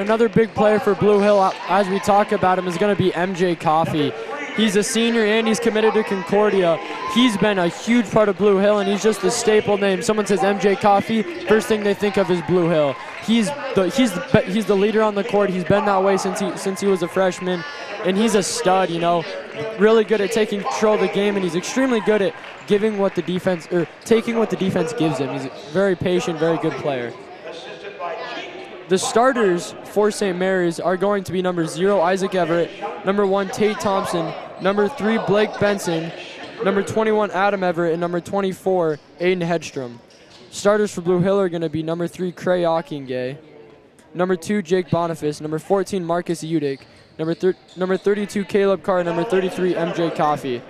Another big player for Blue Hill, as we talk about him, is going to be MJ Coffey. He's a senior and he's committed to Concordia. He's been a huge part of Blue Hill, and he's just the staple name. Someone says MJ Coffey, first thing they think of is Blue Hill. He's the leader on the court. He's been that way since he was a freshman, and he's a stud. You know, really good at taking control of the game, and he's extremely good at taking what the defense gives him. He's a very patient, very good player. The starters for St. Mary's are going to be number 0, Isaac Everett, number 1, Tate Thompson, number 3, Blake Benson, number 21, Adam Everett, and number 24, Aiden Hedstrom. Starters for Blue Hill are going to be number 3, Cray Ockingay, number 2, Jake Boniface, number 14, Marcus Udick, number 32, Caleb Carr, number 33, MJ Coffey.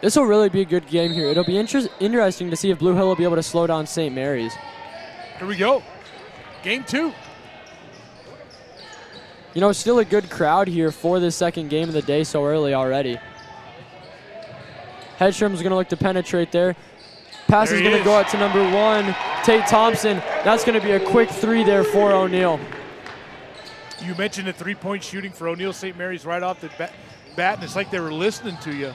This will really be a good game here. It'll be interesting to see if Blue Hill will be able to slow down St. Mary's. Here we go. Game 2. You know, still a good crowd here for the second game of the day so early already. Hedstrom's going to look to penetrate there. Pass is going to go out to number 1, Tate Thompson. That's going to be a quick 3 there for O'Neill. You mentioned the three-point shooting for O'Neill St. Mary's right off the bat, and it's like they were listening to you.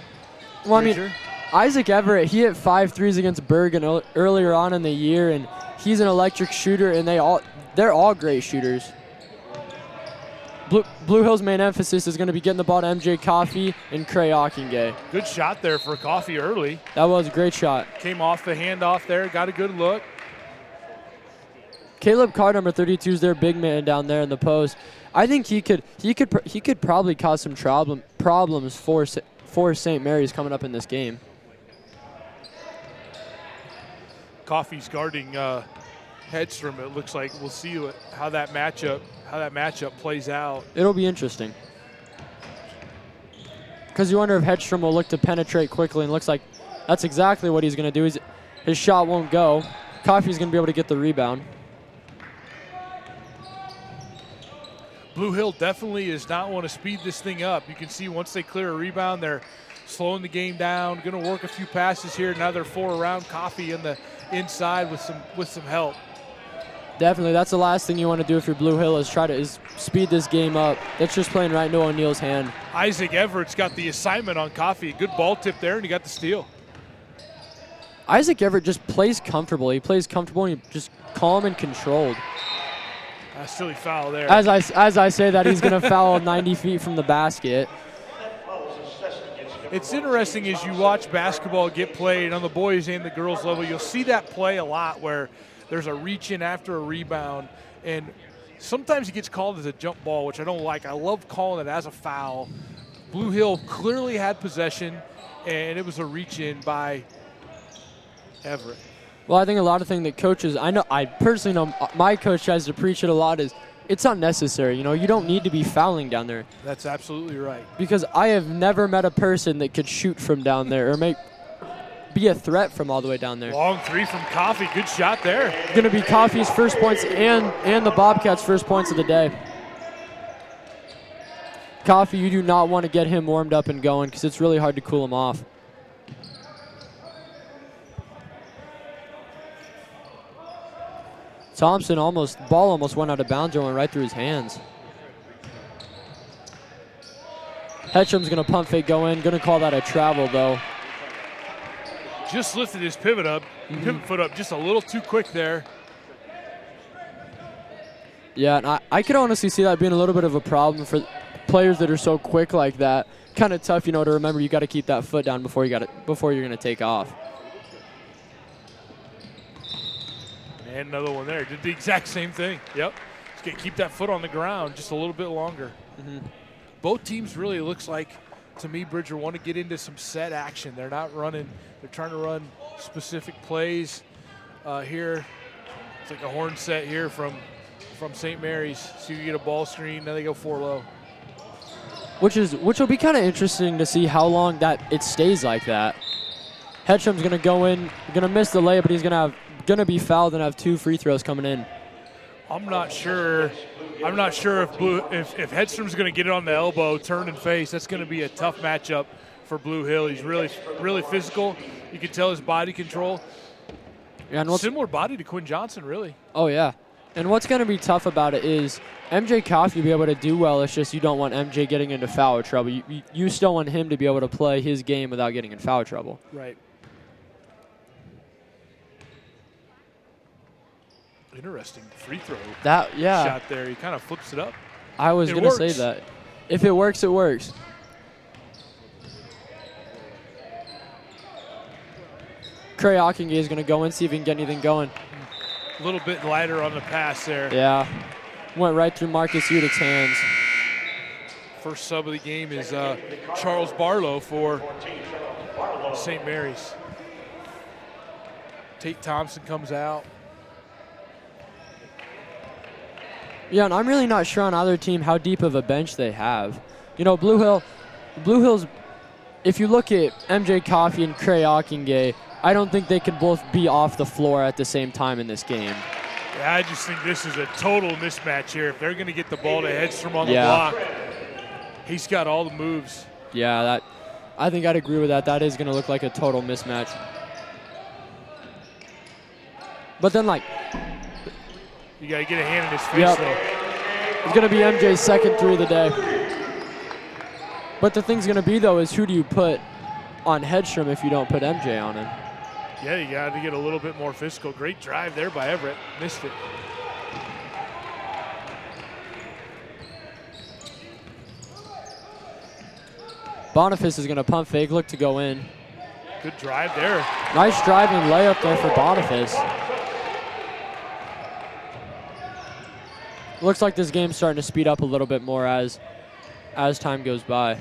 Well, I mean, Isaac Everett, he hit 5 threes against Bergen earlier on in the year, and he's an electric shooter, and they're all great shooters. Blue Hill's main emphasis is going to be getting the ball to MJ Coffey and Cray Ockingay. Good shot there for Coffey early. That was a great shot. Came off the handoff there, got a good look. Caleb Carr, number 32, is their big man down there in the post. I think he could probably cause some problems for St. Mary's coming up in this game. Coffey's guarding Hedstrom. It looks like we'll see how that matchup plays out. It'll be interesting, because you wonder if Hedstrom will look to penetrate quickly, and looks like that's exactly what he's going to do. His shot won't go. Coffey's going to be able to get the rebound. Blue Hill definitely does not want to speed this thing up. You can see once they clear a rebound, they're slowing the game down, going to work a few passes here. Now they're 4 around Coffey in the inside with some help. Definitely, that's the last thing you want to do if you're Blue Hill, is speed this game up. That's just playing right into O'Neill's hand. Isaac Everett's got the assignment on Coffey. Good ball tip there, and he got the steal. Isaac Everett just plays comfortable. He plays comfortable, and he's just calm and controlled. A silly foul there. As I say that, he's going to foul 90 feet from the basket. It's interesting as you watch basketball get played on the boys and the girls level. You'll see that play a lot where there's a reach in after a rebound, and sometimes it gets called as a jump ball, which I don't like. I love calling it as a foul. Blue Hill clearly had possession, and it was a reach in by Everett. Well, I think a lot of things that coaches, I personally know my coach tries to preach it a lot, is it's unnecessary. You know, you don't need to be fouling down there. That's absolutely right. Because I have never met a person that could shoot from down there or be a threat from all the way down there. Long 3 from Coffey. Good shot there. Going to be Coffey's first points and the Bobcats' first points of the day. Coffey, you do not want to get him warmed up and going, because it's really hard to cool him off. Thompson ball almost went out of bounds and went right through his hands. Hedstrom's going to pump fake go in. Going to call that a travel, though. Just lifted his pivot foot up just a little too quick there. Yeah, and I could honestly see that being a little bit of a problem for players that are so quick like that. Kind of tough, you know, to remember you got to keep that foot down before you're going to take off. And another one there. Did the exact same thing. Yep. Just got to keep that foot on the ground just a little bit longer. Both teams really, looks like, to me, Bridger, want to get into some set action. They're not running. They're trying to run specific plays here. It's like a horn set here from St. Mary's. So you get a ball screen. Now they go 4 low. Which will be kind of interesting to see how long that it stays like that. Hedstrom's going to go in, going to miss the layup, but he's going to be fouled and have 2 free throws coming in. I'm not sure if Hedstrom's going to get it on the elbow, turn and face. That's going to be a tough matchup for Blue Hill. He's really, really physical. You can tell his body control. Yeah, and similar body to Quinn Johnson, really. Oh, yeah. And what's going to be tough about it is MJ Coffey will be able to do well. It's just you don't want MJ getting into foul trouble. You still want him to be able to play his game without getting in foul trouble. Right. Interesting free throw shot there. He kind of flips it up. I was going to say that. If it works, it works. Trey Ockingay is going to go in, see if he can get anything going. A little bit lighter on the pass there. Yeah. Went right through Marcus Udick's hands. First sub of the game is Charles Barlow for St. Mary's. Tate Thompson comes out. Yeah, and I'm really not sure on either team how deep of a bench they have. You know, Blue Hills, if you look at MJ Coffey and Trey Ockingay, I don't think they could both be off the floor at the same time in this game. Yeah, I just think this is a total mismatch here. If they're going to get the ball to Hedstrom on the block, he's got all the moves. Yeah, I think I'd agree with that. That is going to look like a total mismatch. But then, like, you got to get a hand in his face, though. It's going to be MJ's second three of the day. But the thing's going to be, though, is who do you put on Hedstrom if you don't put MJ on him? Yeah, you got to get a little bit more physical. Great drive there by Everett. Missed it. Boniface is going to pump fake, look to go in. Good drive there. Nice driving layup there for Boniface. Looks like this game's starting to speed up a little bit more as time goes by.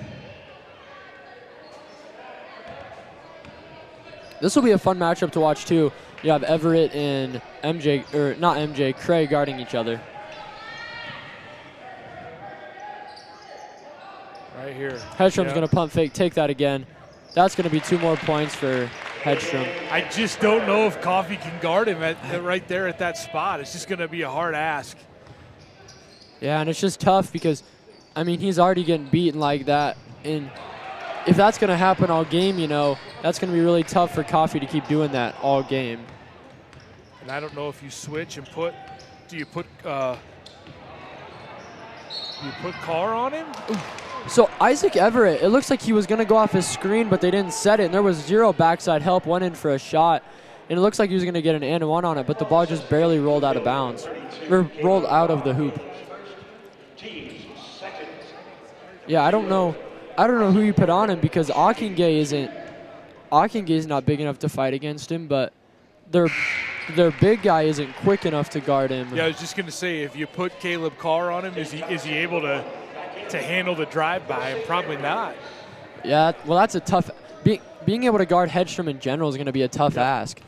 This will be a fun matchup to watch too. You have Everett and Craig guarding each other. Right here. Hedstrom's going to pump fake, take that again. That's going to be 2 more points for Hedstrom. I just don't know if Coffey can guard him right there at that spot. It's just going to be a hard ask. Yeah, and it's just tough because, I mean, he's already getting beaten like that. And if that's going to happen all game, you know, that's going to be really tough for Coffey to keep doing that all game. And I don't know if you switch and do you put Carr on him? Ooh. So Isaac Everett, it looks like he was going to go off his screen, but they didn't set it, and there was 0 backside help, went in for a shot, and it looks like he was going to get an and one on it, but the ball just barely rolled out of bounds, or rolled out of the hoop. Yeah, I don't know who you put on him because Ockingay's not big enough to fight against him, but their big guy isn't quick enough to guard him. Yeah, I was just going to say, if you put Caleb Carr on him, is he able to handle the drive by him? Probably not. Yeah, well, that's a tough. Being able to guard Hedstrom in general is going to be a tough ask.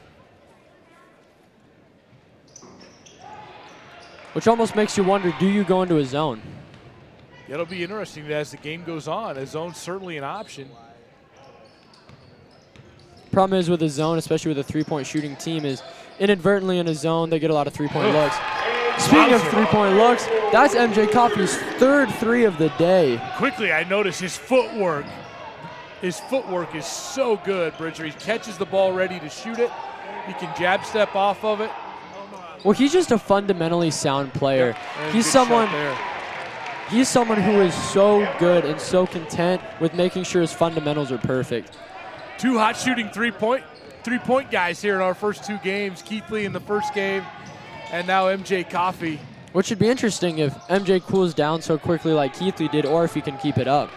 Which almost makes you wonder, do you go into a zone? Yeah, it'll be interesting as the game goes on. A zone's certainly an option. Problem is with a zone, especially with a three-point shooting team, is inadvertently in a zone, they get a lot of three-point looks. Speaking of three-point looks, that's MJ Coffey's 3rd 3 of the day. Quickly, I noticed his footwork. His footwork is so good, Bridger. He catches the ball ready to shoot it. He can jab step off of it. Well, he's just a fundamentally sound player. Yep. He's someone who is so good and so content with making sure his fundamentals are perfect. 2 hot shooting three-point guys here in our first 2 games. Keithley in the first game, and now MJ Coffey. Which should be interesting if MJ cools down so quickly like Keithley did, or if he can keep it up.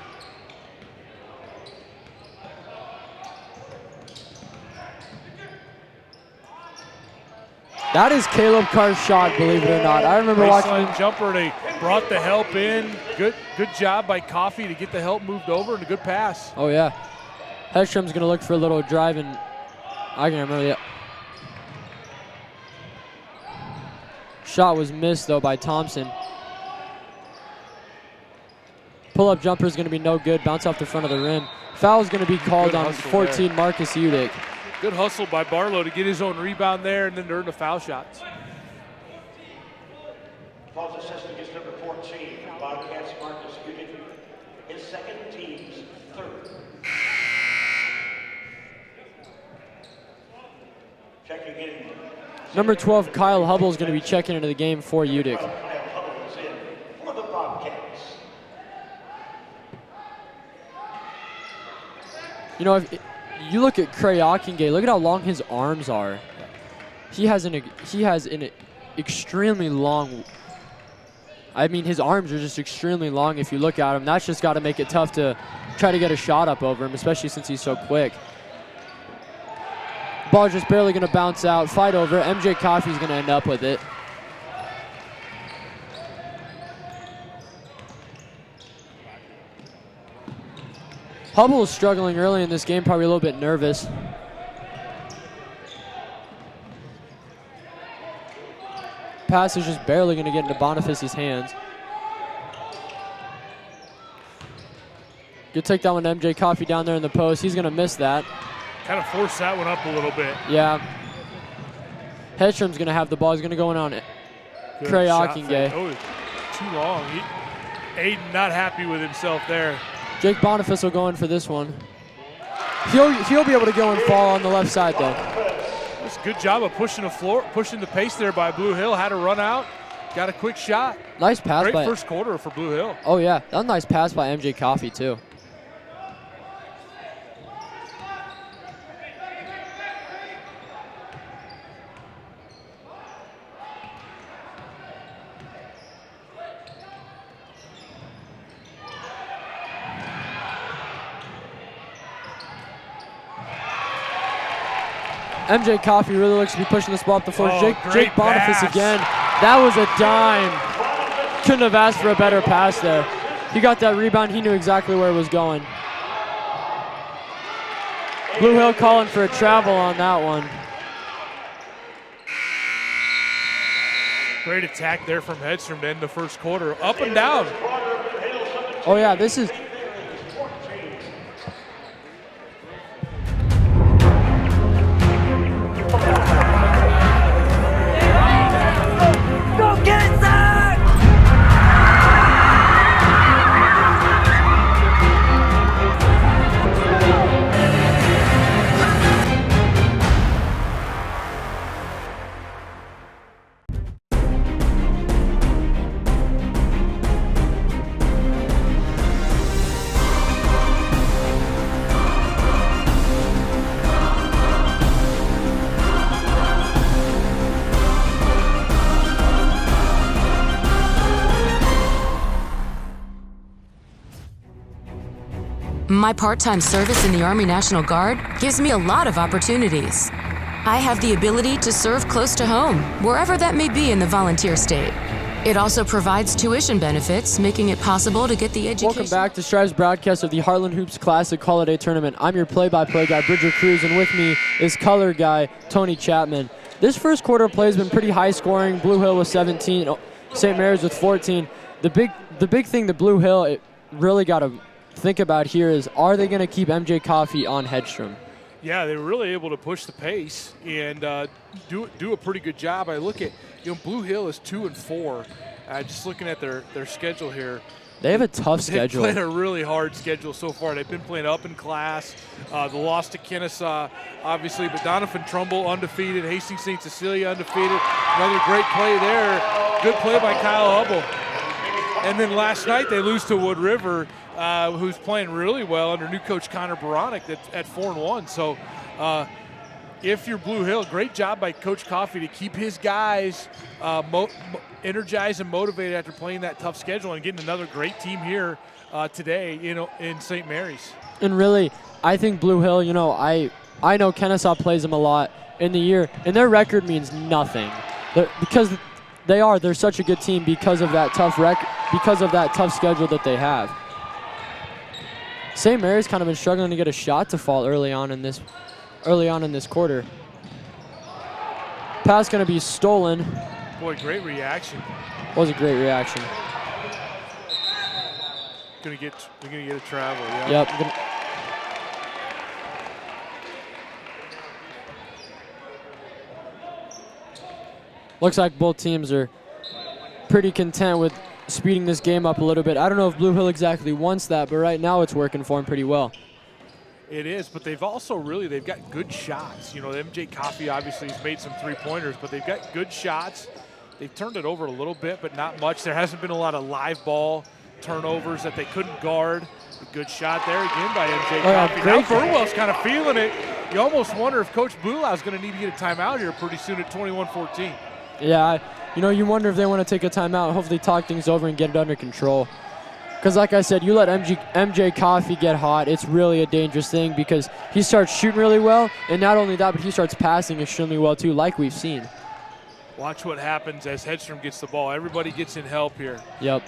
That is Caleb Carr's shot, believe it or not. I remember watching him. Jumper, they brought the help in. Good job by Coffey to get the help moved over, and a good pass. Oh, yeah. Hedstrom's going to look for a little drive, and I can remember that. Shot was missed, though, by Thompson. Pull-up jumper is going to be no good. Bounce off the front of the rim. Foul is going to be called on 14, there. Marcus Udick. Good hustle by Barlow to get his own rebound there and then to earn the foul shots. Falls assistant is number 14, Bobcats Marcus Udick, his second, team's 3rd. Checking in, Number 12, Kyle Hubble, is going to be checking into the game for Utica. Kyle Hubble is in for the Bobcats. You know, if you look at Cray Ockingay, look at how long his arms are. He has an extremely long. I mean, his arms are just extremely long if you look at him. That's just got to make it tough to try to get a shot up over him, especially since he's so quick. Ball just barely going to bounce out. Fight over. MJ Coffey's going to end up with it. Hubble was struggling early in this game, probably a little bit nervous. Pass is just barely going to get into Boniface's hands. Good take that one to MJ Coffey down there in the post. He's going to miss that. Kind of forced that one up a little bit. Yeah. Hedstrom's going to have the ball. He's going to go in on it. Cray Ockingay. Oh, too long. Aiden not happy with himself there. Jake Boniface will go in for this one. He'll be able to go and fall on the left side, though. That's a good job of pushing the pace there by Blue Hill. Had a run out, got a quick shot. Nice pass. Great first quarter for Blue Hill. Oh yeah, that was a nice pass by MJ Coffey too. MJ Coffey really looks to be pushing this ball up the floor. Oh, Jake Boniface again. That was a dime. Couldn't have asked for a better pass there. He got that rebound. He knew exactly where it was going. Blue Hill calling for a travel on that one. Great attack there from Hedstrom to end the first quarter. Up and down. Oh yeah, this is... My part-time service in the Army National Guard gives me a lot of opportunities. I have the ability to serve close to home, wherever that may be in the volunteer state. It also provides tuition benefits, making it possible to get the education. Welcome back to Strive's broadcast of the Heartland Hoops Classic Holiday Tournament. I'm your play-by-play guy, Bridger Cruz, and with me is color guy, Tony Chapman. This first quarter of play has been pretty high scoring. Blue Hill with 17, St. Mary's with 14. The big thing that Blue Hill really got to think about here is, are they going to keep MJ Coffey on Hedstrom? Yeah, they were really able to push the pace and do a pretty good job. I look at, Blue Hill is 2-4. Just looking at their schedule here. They have a tough schedule. They've played a really hard schedule so far. They've been playing up in class. The loss to Kennesaw, obviously, but Donovan Trumbull undefeated. Hastings St. Cecilia undefeated. Another great play there. Good play by Kyle Hubble. And then last night they lose to Wood River, who's playing really well under new coach Connor Baranek at 4-1. So if you're Blue Hill, great job by Coach Coffey to keep his guys energized and motivated after playing that tough schedule and getting another great team here today in St. Mary's. And really, I think Blue Hill, I know Kennesaw plays them a lot in the year, and their record means nothing. Because they're such a good team because of that tough schedule that they have. St. Mary's kind of been struggling to get a shot to fall early on in this quarter. Pass going to be stolen. Boy, great reaction. Was a great reaction. Gonna get a travel. Yeah. Yep. Looks like both teams are pretty content with speeding this game up a little bit. I don't know if Blue Hill exactly wants that, but right now it's working for them pretty well. It is, but they've got good shots. You know, MJ Coffee obviously has made some three-pointers, but they've got good shots. They've turned it over a little bit, but not much. There hasn't been a lot of live ball turnovers that they couldn't guard. A good shot there again by MJ Coffee. Now Burwell's kind of feeling it. You almost wonder if Coach Blulau is going to need to get a timeout here pretty soon at 21-14. Yeah, you wonder if they want to take a timeout, hopefully talk things over and get it under control. Because like I said, you let MJ Coffee get hot, it's really a dangerous thing because he starts shooting really well, and not only that, but he starts passing extremely well too, like we've seen. Watch what happens as Hedstrom gets the ball. Everybody gets in help here. Yep.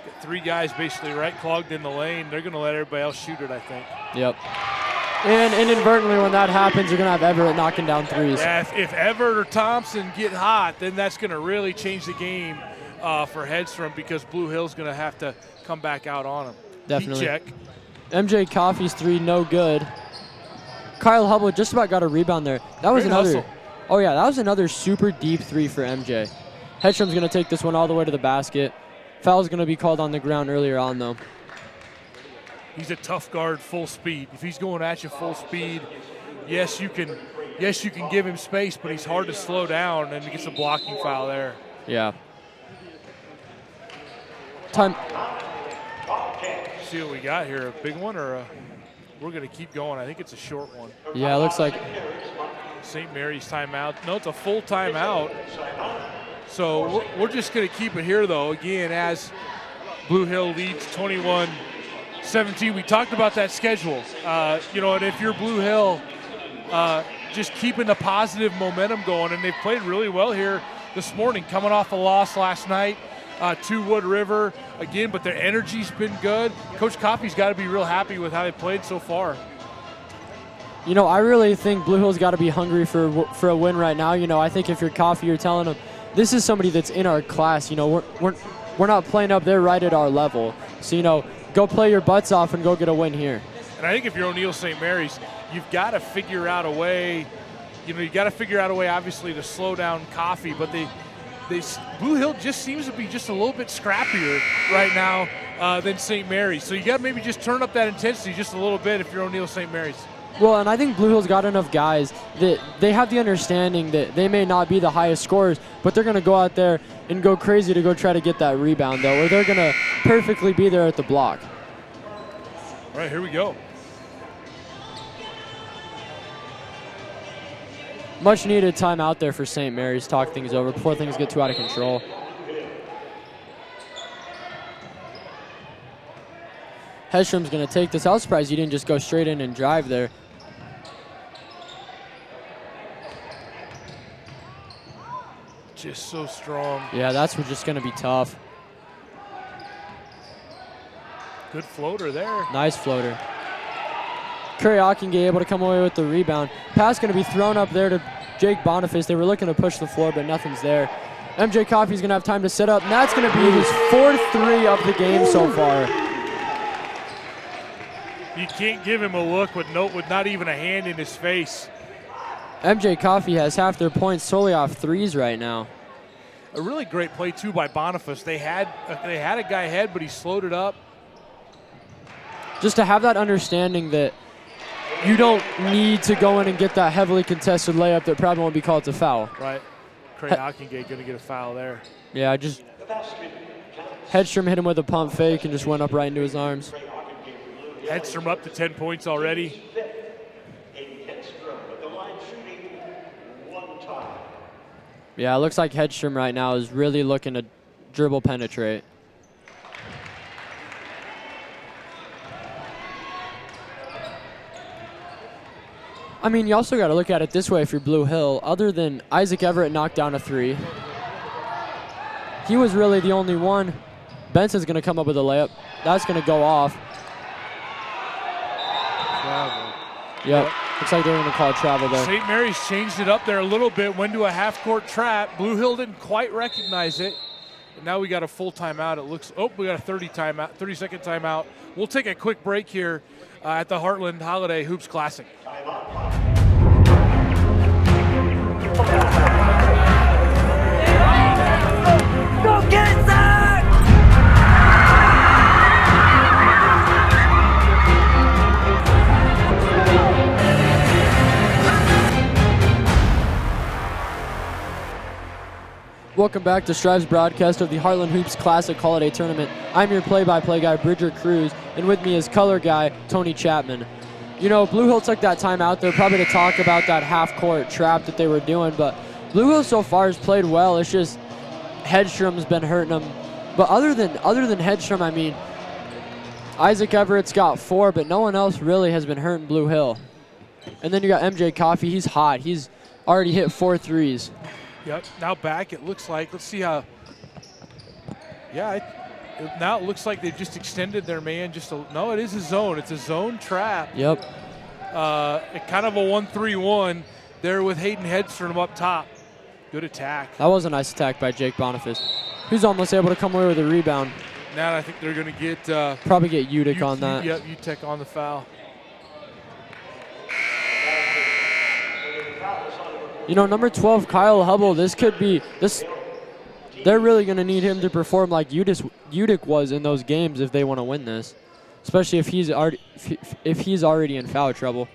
Got 3 guys basically right clogged in the lane. They're going to let everybody else shoot it, I think. Yep. And inadvertently, when that happens, you're going to have Everett knocking down threes. Yeah, if Everett or Thompson get hot, then that's going to really change the game for Hedstrom because Blue Hill's going to have to come back out on him. Definitely. Heat check. MJ Coffee's 3, no good. Kyle Hubble just about got a rebound there. That was Great another. hustle. Oh, yeah, that was another super deep 3 for MJ. Hedstrom's going to take this one all the way to the basket. Foul's going to be called on the ground earlier on, though. He's a tough guard, full speed. If he's going at you full speed, yes, you can give him space, but he's hard to slow down, and he gets a blocking foul there. Yeah. Time. See what we got here, a big one or we're going to keep going. I think it's a short one. Yeah, it looks like. St. Mary's timeout. No, it's a full timeout. So we're just going to keep it here, though, again, as Blue Hill leads 21-17. We talked about that schedule. And if you're Blue Hill, just keeping the positive momentum going, and they've played really well here this morning, coming off a loss last night to Wood River again, but their energy's been good. Coach Coffey's got to be real happy with how they played so far. I really think Blue Hill's got to be hungry for a win right now. I think if you're Coffee, you're telling them, this is somebody that's in our class. We're not playing up there right at our level. So, go play your butts off and go get a win here. And I think if you're O'Neill St. Mary's, you've got to figure out a way, obviously, to slow down Coffee, but Blue Hill just seems to be just a little bit scrappier right now than St. Mary's. So you got to maybe just turn up that intensity just a little bit if you're O'Neill St. Mary's. Well, and I think Blue Hill's got enough guys that they have the understanding that they may not be the highest scorers, but they're going to go out there and go crazy to go try to get that rebound, though, or they're going to perfectly be there at the block. All right, here we go. Much needed time out there for St. Mary's. Talk things over before things get too out of control. Hedstrom's going to take this. I was surprised he didn't just go straight in and drive there. Just so strong. Yeah, that's just going to be tough. Good floater there. Nice floater. Curry Hockenga able to come away with the rebound. Pass going to be thrown up there to Jake Boniface. They were looking to push the floor, but nothing's there. MJ Coffey's going to have time to set up, and that's going to be his 4th 3 of the game so far. You can't give him a look with not even a hand in his face. MJ Coffey has half their points solely off threes right now. A really great play, too, by Boniface. They had a guy ahead, but he slowed it up. Just to have that understanding that you don't need to go in and get that heavily contested layup that probably won't be called a foul. Right. Craig Hockenga going to get a foul there. Yeah, just Hedstrom hit him with a pump fake and just went up right into his arms. Hedstrom up to 10 points already. Yeah, it looks like Hedstrom right now is really looking to dribble penetrate. I mean, you also got to look at it this way if you're Blue Hill. Other than Isaac Everett knocked down a 3, he was really the only one. Benson's going to come up with a layup. That's going to go off. Travel. Yep. Looks like they're going to call travel there. St. Mary's changed it up there a little bit, went to a half-court trap. Blue Hill didn't quite recognize it. And now we got a full timeout. It looks, we got a 30-second timeout. We'll take a quick break here at the Heartland Holiday Hoops Classic. Go get it, Zach! Welcome back to Strive's broadcast of the Heartland Hoops Classic Holiday Tournament. I'm your play-by-play guy, Bridger Cruz, and with me is color guy, Tony Chapman. You know, Blue Hill took that time out there probably to talk about that half-court trap that they were doing, but Blue Hill so far has played well. It's just Hedstrom's been hurting them. But other than Hedstrom, I mean, Isaac Everett's got 4, but no one else really has been hurting Blue Hill. And then you got MJ Coffey. He's hot. He's already hit 4 threes. Yep, now back it looks like, let's see how, now it looks like they've just extended their man no, it is a zone. It's a zone trap. Yep. Kind of a 1-3-1 there with Hayden Hedstrom up top. Good attack. That was a nice attack by Jake Boniface. Who's almost able to come away with a rebound. Now I think they're going to get probably get Udick on that. Yep, UTEC on the foul. You know, number 12, Kyle Hubble, they're really going to need him to perform like Udick was in those games if they want to win this, especially if he's already in foul trouble.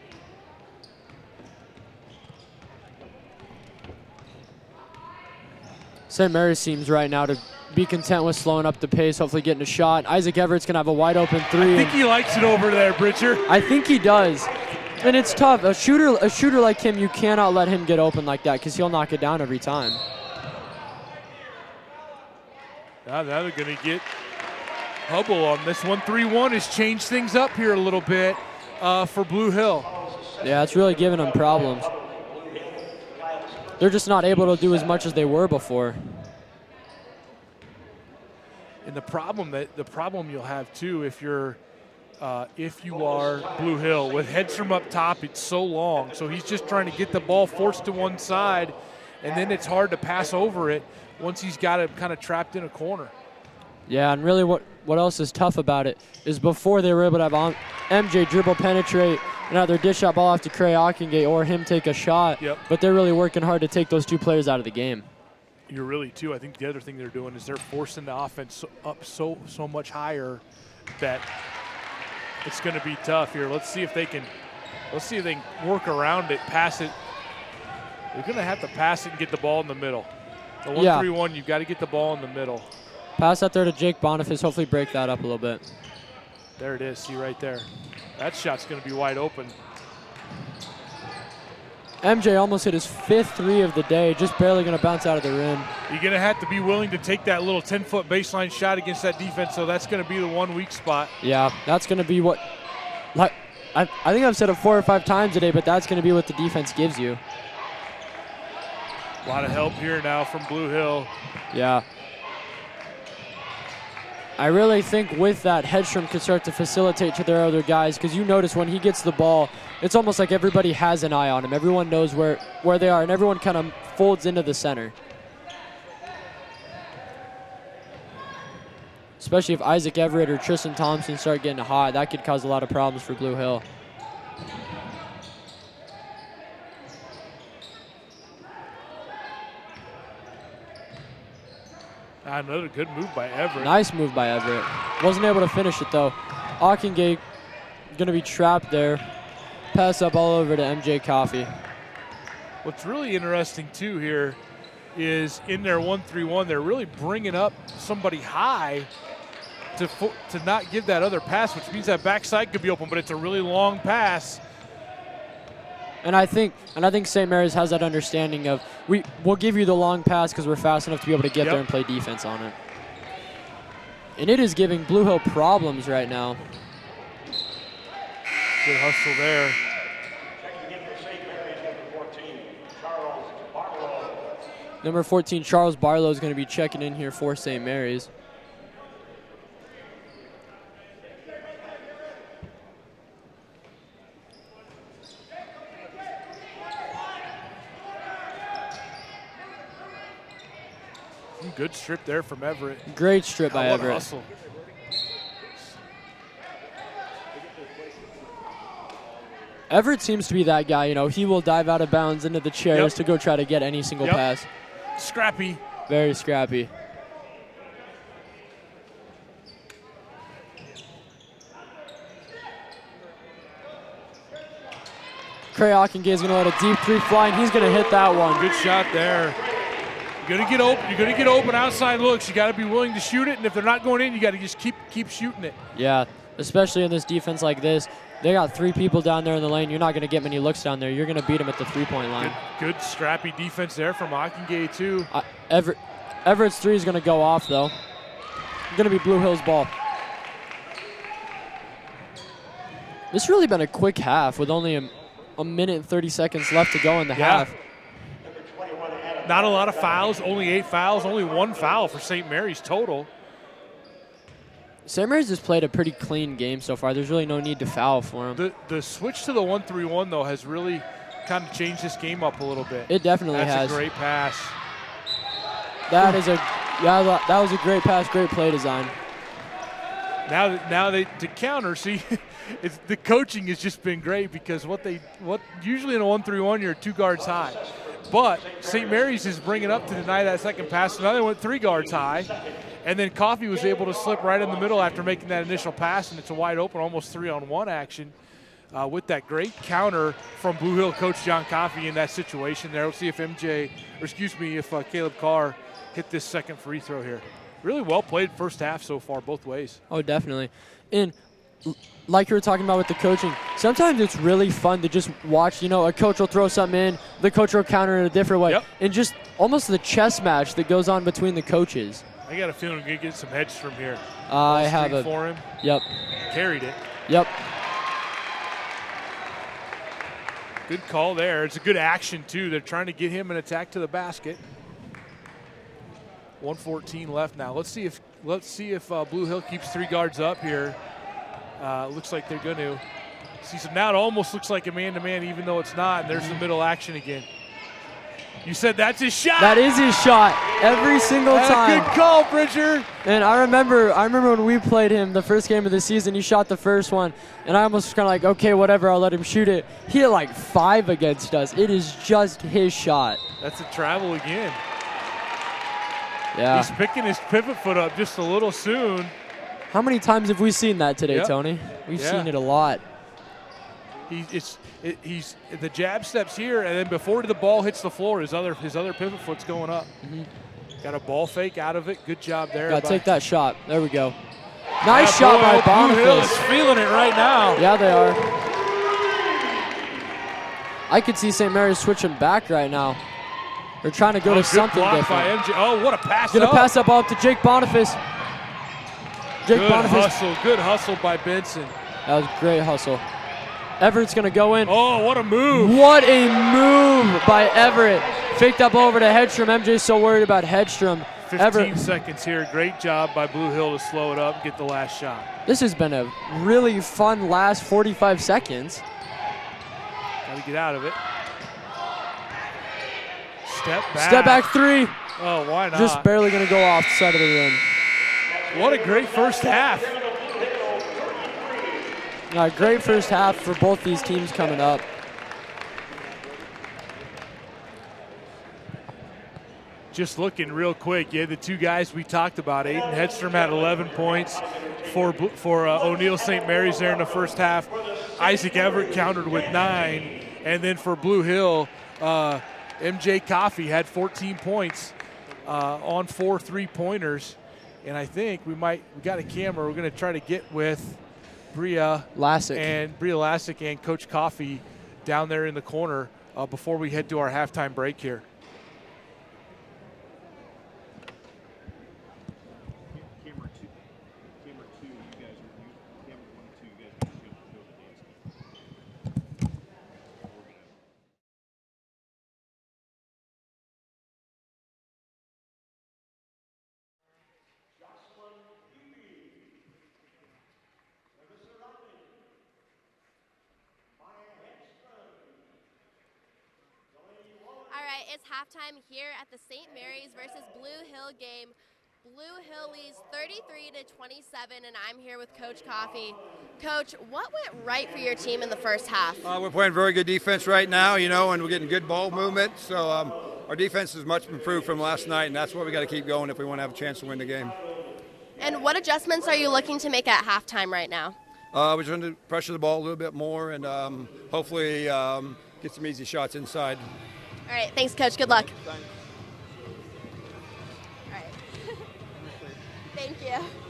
St. Mary's seems right now to be content with slowing up the pace, hopefully getting a shot. Isaac Everett's going to have a wide open 3. I think he likes it over there, Bridger. I think he does. And it's tough. A shooter like him, you cannot let him get open like that because he'll knock it down every time. Now they're going to get Hubble on this 1-3-1 has changed things up here a little bit for Blue Hill. Yeah, it's really giving them problems. They're just not able to do as much as they were before. And the problem you'll have too if you are Blue Hill with Hedstrom up top, it's so long, so he's just trying to get the ball forced to one side, and then it's hard to pass over it once he's got it kind of trapped in a corner. Yeah, and really what else is tough about it is before they were able to have MJ dribble penetrate and either dish that ball off to Cray Ockengate or him take a shot. Yep. But they're really working hard to take those 2 players out of the game. You're really too. I think the other thing they're doing is they're forcing the offense up so much higher that it's going to be tough here. Let's see if they can work around it, pass it. They're going to have to pass it and get the ball in the middle. The 1-3-1, you've got to get the ball in the middle. Pass out there to Jake Boniface, hopefully break that up a little bit. There it is, see right there. That shot's going to be wide open. MJ almost hit his 5th 3 of the day, just barely going to bounce out of the rim. You're going to have to be willing to take that little 10-foot baseline shot against that defense, so that's going to be the one weak spot. Yeah, that's going to be what, like, I think I've said it 4 or 5 times today, but that's going to be what the defense gives you. A lot of help here now from Blue Hill. Yeah. I really think with that, Hedstrom can start to facilitate to their other guys because you notice when he gets the ball, it's almost like everybody has an eye on him. Everyone knows where they are, and everyone kind of folds into the center. Especially if Isaac Everett or Tristan Thompson start getting hot, that could cause a lot of problems for Blue Hill. Another good move by Everett. Nice move by Everett. Wasn't able to finish it, though. Ockengate going to be trapped there. Pass up all over to MJ Coffey. What's really interesting, too, here is in their 1-3-1, they're really bringing up somebody high to not give that other pass, which means that backside could be open, but it's a really long pass. And I think St. Mary's has that understanding of we'll give you the long pass because we're fast enough to be able to get there and play defense on it. And it is giving Blue Hill problems right now. Good hustle there. Number 14, Charles Barlow is going to be checking in here for St. Mary's. Good strip there from Everett. Great strip by Everett. Hustle. Everett seems to be that guy, you know, he will dive out of bounds into the chairs to go try to get any single pass. Scrappy. Very scrappy. Cray Ockengate is going to let a deep 3 fly, and he's going to hit that one. Good shot there. You're gonna get open. You're gonna get open outside looks. You got to be willing to shoot it, and if they're not going in, you got to just keep shooting it. Yeah, especially in this defense like this. They got 3 people down there in the lane. You're not going to get many looks down there. You're going to beat them at the 3-point line. Good scrappy defense there from Akingay too. Everett's 3 is going to go off though. Going to be Blue Hill's ball. This has really been a quick half with only a minute and 30 seconds left to go in the half. Not a lot of fouls, only 8 fouls, only 1 foul for St. Mary's total. St. Mary's has played a pretty clean game so far. There's really no need to foul for them. The switch to the 1-3-1 though has really kind of changed this game up a little bit. It definitely has. That's a great pass. That was a great pass, great play design. Now they to counter. See, the coaching has just been great because what usually in a 1-3-1 you're 2 guards high, but St. Mary's is bringing up to deny that second pass. So now they went 3 guards high, and then Coffey was able to slip right in the middle after making that initial pass, and it's a wide open, almost 3-on-1 action with that great counter from Blue Hill coach John Coffey in that situation there. We'll see if if Caleb Carr hit this second free throw here. Really well played first half so far, both ways. Oh, definitely. And like you were talking about with the coaching, sometimes it's really fun to just watch, a coach will throw something in, the coach will counter in a different way. Yep. And just almost the chess match that goes on between the coaches. I got a feeling we're going to get some heads from here. I have a for him. Yep. Carried it. Yep. Good call there. It's a good action, too. They're trying to get him an attack to the basket. 1:14 left now. Let's see if Blue Hill keeps 3 guards up here. Looks like they're going to. See, so now it almost looks like a man-to-man, even though it's not. And there's the middle action again. You said that's his shot. That is his shot every single time. Good call, Bridger. And I remember when we played him the first game of the season, he shot the first one, and I almost was kind of like, okay, whatever, I'll let him shoot it. He hit like 5 against us. It is just his shot. That's a travel again. Yeah. He's picking his pivot foot up just a little soon. How many times have we seen that today, Tony? We've seen it a lot. He's the jab steps here, and then before the ball hits the floor, his other pivot foot's going up. Mm-hmm. Got a ball fake out of it. Good job there. Got to take that shot. There we go. Nice shot by Boniface. Blue Hill is feeling it right now. Yeah, they are. I could see St. Mary's switching back right now. They're trying to go to something different. By MJ. Oh, what a pass! Gonna pass that ball up to Jake Boniface. Good hustle by Benson. That was great hustle. Everett's gonna go in. Oh, what a move! What a move by Everett. Faked up over to Hedstrom. MJ's so worried about Hedstrom. 15 seconds here. Great job by Blue Hill to slow it up and get the last shot. This has been a really fun last 45 seconds. Got to get out of it. Step back 3. Oh, why not? Just barely going to go off the side of the rim. What a great first half. Great first half for both these teams coming up. Just looking real quick, the 2 guys we talked about. Aiden Hedstrom had 11 points for O'Neill St. Mary's there in the first half. Isaac Everett countered with 9. And then for Blue Hill, MJ Coffey had 14 points on 4 3-pointers. And I think we got a camera. We're going to try to get with Bria Lassick and Coach Coffey down there in the corner before we head to our halftime break here. Camera two, you guys are camera 1 and 2, you guys are show the dance. All right, it's halftime here at the St. Mary's versus Blue Hill game. Blue Hill leads 33-27, and I'm here with Coach Coffey. Coach, what went right for your team in the first half? We're playing very good defense right now, and we're getting good ball movement. So our defense is much improved from last night, and that's what we got to keep going if we want to have a chance to win the game. And what adjustments are you looking to make at halftime right now? We're trying to pressure the ball a little bit more and hopefully get some easy shots inside. All right, thanks, Coach. Good luck. Thanks. Thank you.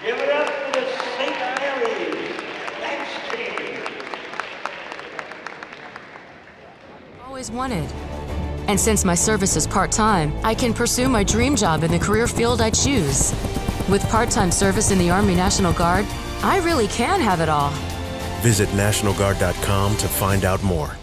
Give it up for the St. Mary's Dance Team. Always wanted. And since my service is part-time, I can pursue my dream job in the career field I choose. With part-time service in the Army National Guard, I really can have it all. Visit NationalGuard.com to find out more.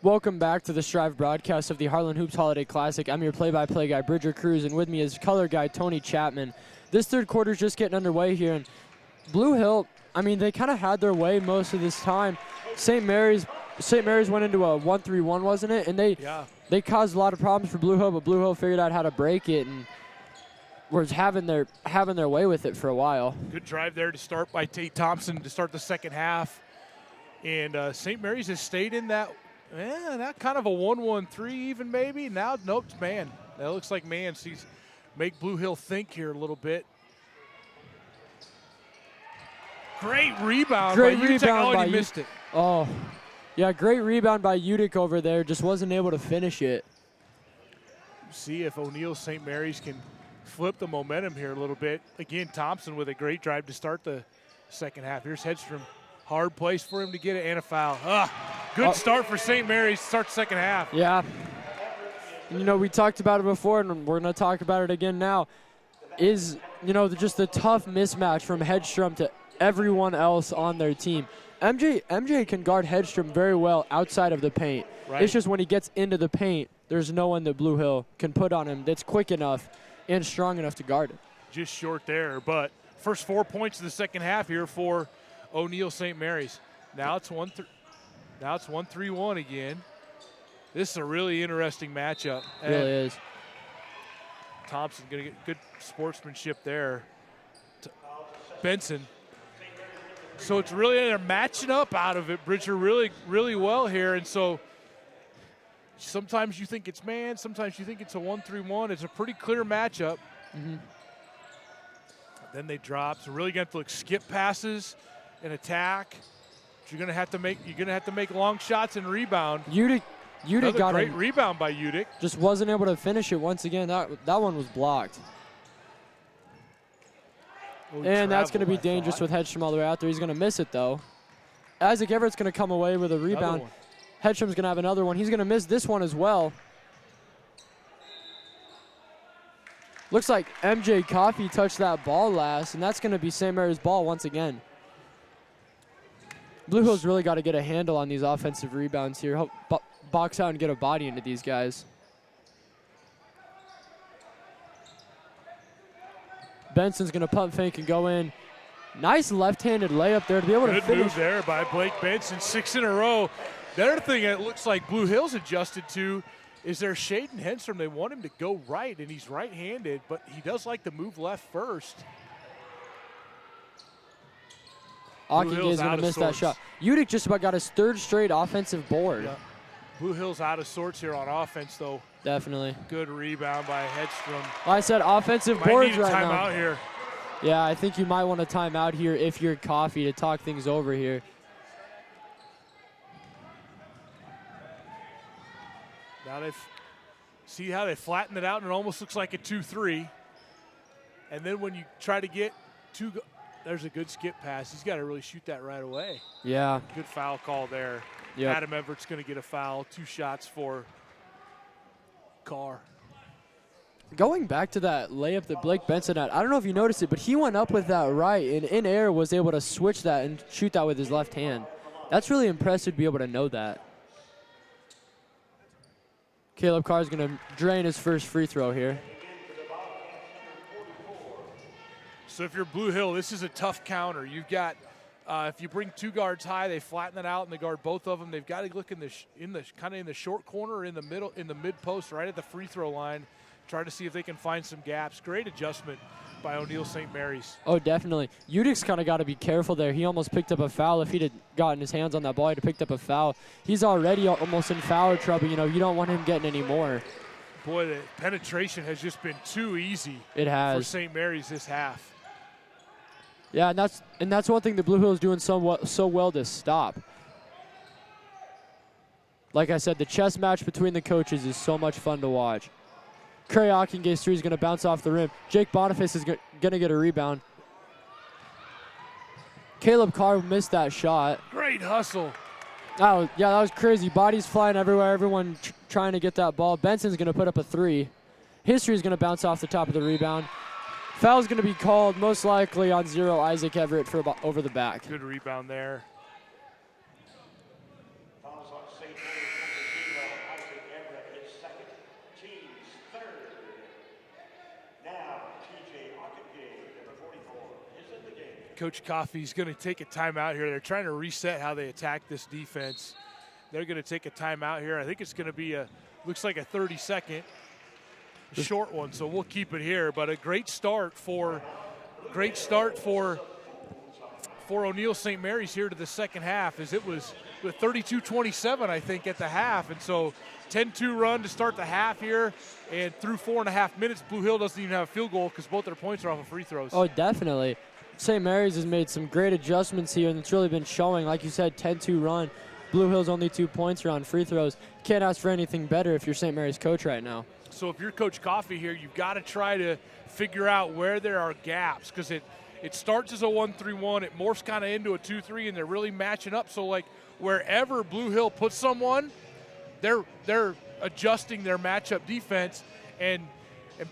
Welcome back to the Strive broadcast of the Harlan Hoops Holiday Classic. I'm your play-by-play guy, Bridger Cruz, and with me is color guy Tony Chapman. This third quarter is just getting underway here, and Blue Hill, I mean, they kind of had their way most of this time. St. Mary's went into a 1-3-1, wasn't it? And they caused a lot of problems for Blue Hill, but Blue Hill figured out how to break it and was having their way with it for a while. Good drive there to start by Tate Thompson to start the second half. And St. Mary's has stayed in that kind of a 1-1-3 even maybe. Now, nope, it's man. That looks like man sees make Blue Hill think here a little bit. Great rebound by Utic. Oh, and he missed it. Oh, yeah, great rebound by Utic over there. Just wasn't able to finish it. See if O'Neill St. Mary's can flip the momentum here a little bit. Again, Thompson with a great drive to start the second half. Here's Hedstrom. Hard place for him to get it and a foul. Good start for St. Mary's to start the second half. Yeah. You know, we talked about it before, and we're going to talk about it again now. Is, you know, just a tough mismatch from Hedstrom to everyone else on their team. MJ can guard Hedstrom very well outside of the paint. Right. It's just when he gets into the paint, there's no one that Blue Hill can put on him that's quick enough and strong enough to guard it. Just short there, but first 4 points of the second half here for O'Neill St. Mary's. Now it's 1-3-1 again. This is a really interesting matchup. It really is. Thompson going to get good sportsmanship there. Benson. So it's really, they're matching up out of it, Bridger, really, really well here. And so sometimes you think it's man, sometimes you think it's a 1-3-1. It's a pretty clear matchup. Mm-hmm. Then they drop. So really going to have to skip passes and attack. You're going to have to make long shots and rebound. Utic got a great rebound by Utic. Just wasn't able to finish it once again. That one was blocked. And that's going to be dangerous with Hedstrom all the way out there. He's going to miss it, though. Isaac Everett's going to come away with a rebound. Hedstrom's going to have another one. He's going to miss this one as well. Looks like MJ Coffey touched that ball last, and that's going to be St. Mary's ball once again. Blue Hill's really got to get a handle on these offensive rebounds here. Box out and get a body into these guys. Benson's going to pump fake and go in. Nice left-handed layup there to be able to finish. Good move there by Blake Benson, 6 in a row. The other thing it looks like Blue Hill's adjusted to is their Shaden Hedstrom. They want him to go right, and he's right-handed, but he does like to move left first. Akinge is going to miss that shot. Utic just about got his third straight offensive board. Yeah. Blue Hill's out of sorts here on offense, though. Definitely. Good rebound by Hedstrom. Well, I said offensive boards right now. Might need a timeout here. Yeah, I think you might want a timeout here if you're Coffey to talk things over here. Now see how they flattened it out, and it almost looks like a 2-3. And then when you try to get there's a good skip pass. He's got to really shoot that right away. Yeah. Good foul call there. Yep. Adam Everett's going to get a foul. 2 shots for Carr. Going back to that layup that Blake Benson had, I don't know if you noticed it, but he went up with that right and in air was able to switch that and shoot that with his left hand. That's really impressive to be able to know that. Caleb Carr is going to drain his first free throw here. So if you're Blue Hill, this is a tough counter. You've got, if you bring 2 guards high, they flatten it out and they guard both of them. They've got to look in the short corner or in the middle, in the mid post, right at the free throw line, try to see if they can find some gaps. Great adjustment by O'Neill St. Mary's. Oh, definitely. Utic's kind of got to be careful there. He almost picked up a foul. If he'd have gotten his hands on that ball, he'd have picked up a foul. He's already almost in foul trouble. You know, you don't want him getting any more. Boy, the penetration has just been too easy. It has. For St. Mary's this half. Yeah, and that's one thing the Blue Hills doing so well to stop. Like I said, the chess match between the coaches is so much fun to watch. Curry Akinge's 3 is going to bounce off the rim. Jake Boniface is going to get a rebound. Caleb Carr missed that shot. Great hustle. Oh, yeah, that was crazy. Bodies flying everywhere. Everyone trying to get that ball. Benson's going to put up a 3. History is going to bounce off the top of the rebound. Foul's going to be called most likely on 0 Isaac Everett for about over the back. Good rebound there. Coach Coffey's going to take a timeout here. They're trying to reset how they attack this defense. They're going to take a timeout here. I think it's going to be looks like a 30-second short one, so we'll keep it here. But a great start for O'Neill St. Mary's here to the second half, as it was with 32-27, I think, at the half. And so 10-2 run to start the half here, and through 4.5 minutes, Blue Hill doesn't even have a field goal because both their points are off of free throws. Oh, definitely. St. Mary's has made some great adjustments here, and it's really been showing. Like you said, 10-2 run. Blue Hill's only 2 points are on free throws. Can't ask for anything better if you're St. Mary's coach right now. So if you're Coach Coffey here, you've got to try to figure out where there are gaps, because it starts as a 1-3-1, it morphs kind of into a 2-3, and they're really matching up. So like wherever Blue Hill puts someone, they're adjusting their matchup defense, and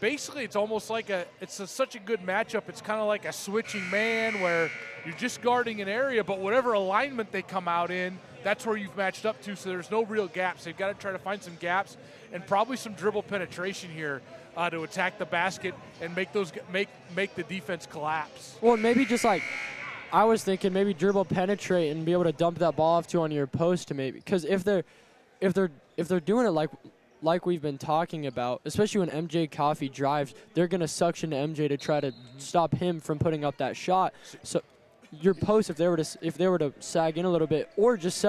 basically it's almost like such a good matchup. It's kind of like a switching man where you're just guarding an area, but whatever alignment they come out in, that's where you've matched up to. So there's no real gaps. They've got to try to find some gaps and probably some dribble penetration here to attack the basket and make the defense collapse. Well, maybe just like I was thinking, maybe dribble penetrate and be able to dump that ball off to on your post to maybe, because if they're doing it like we've been talking about, especially when MJ Coffey drives, they're gonna suction to MJ to try to stop him from putting up that shot. So your post, if they were to sag in a little bit or just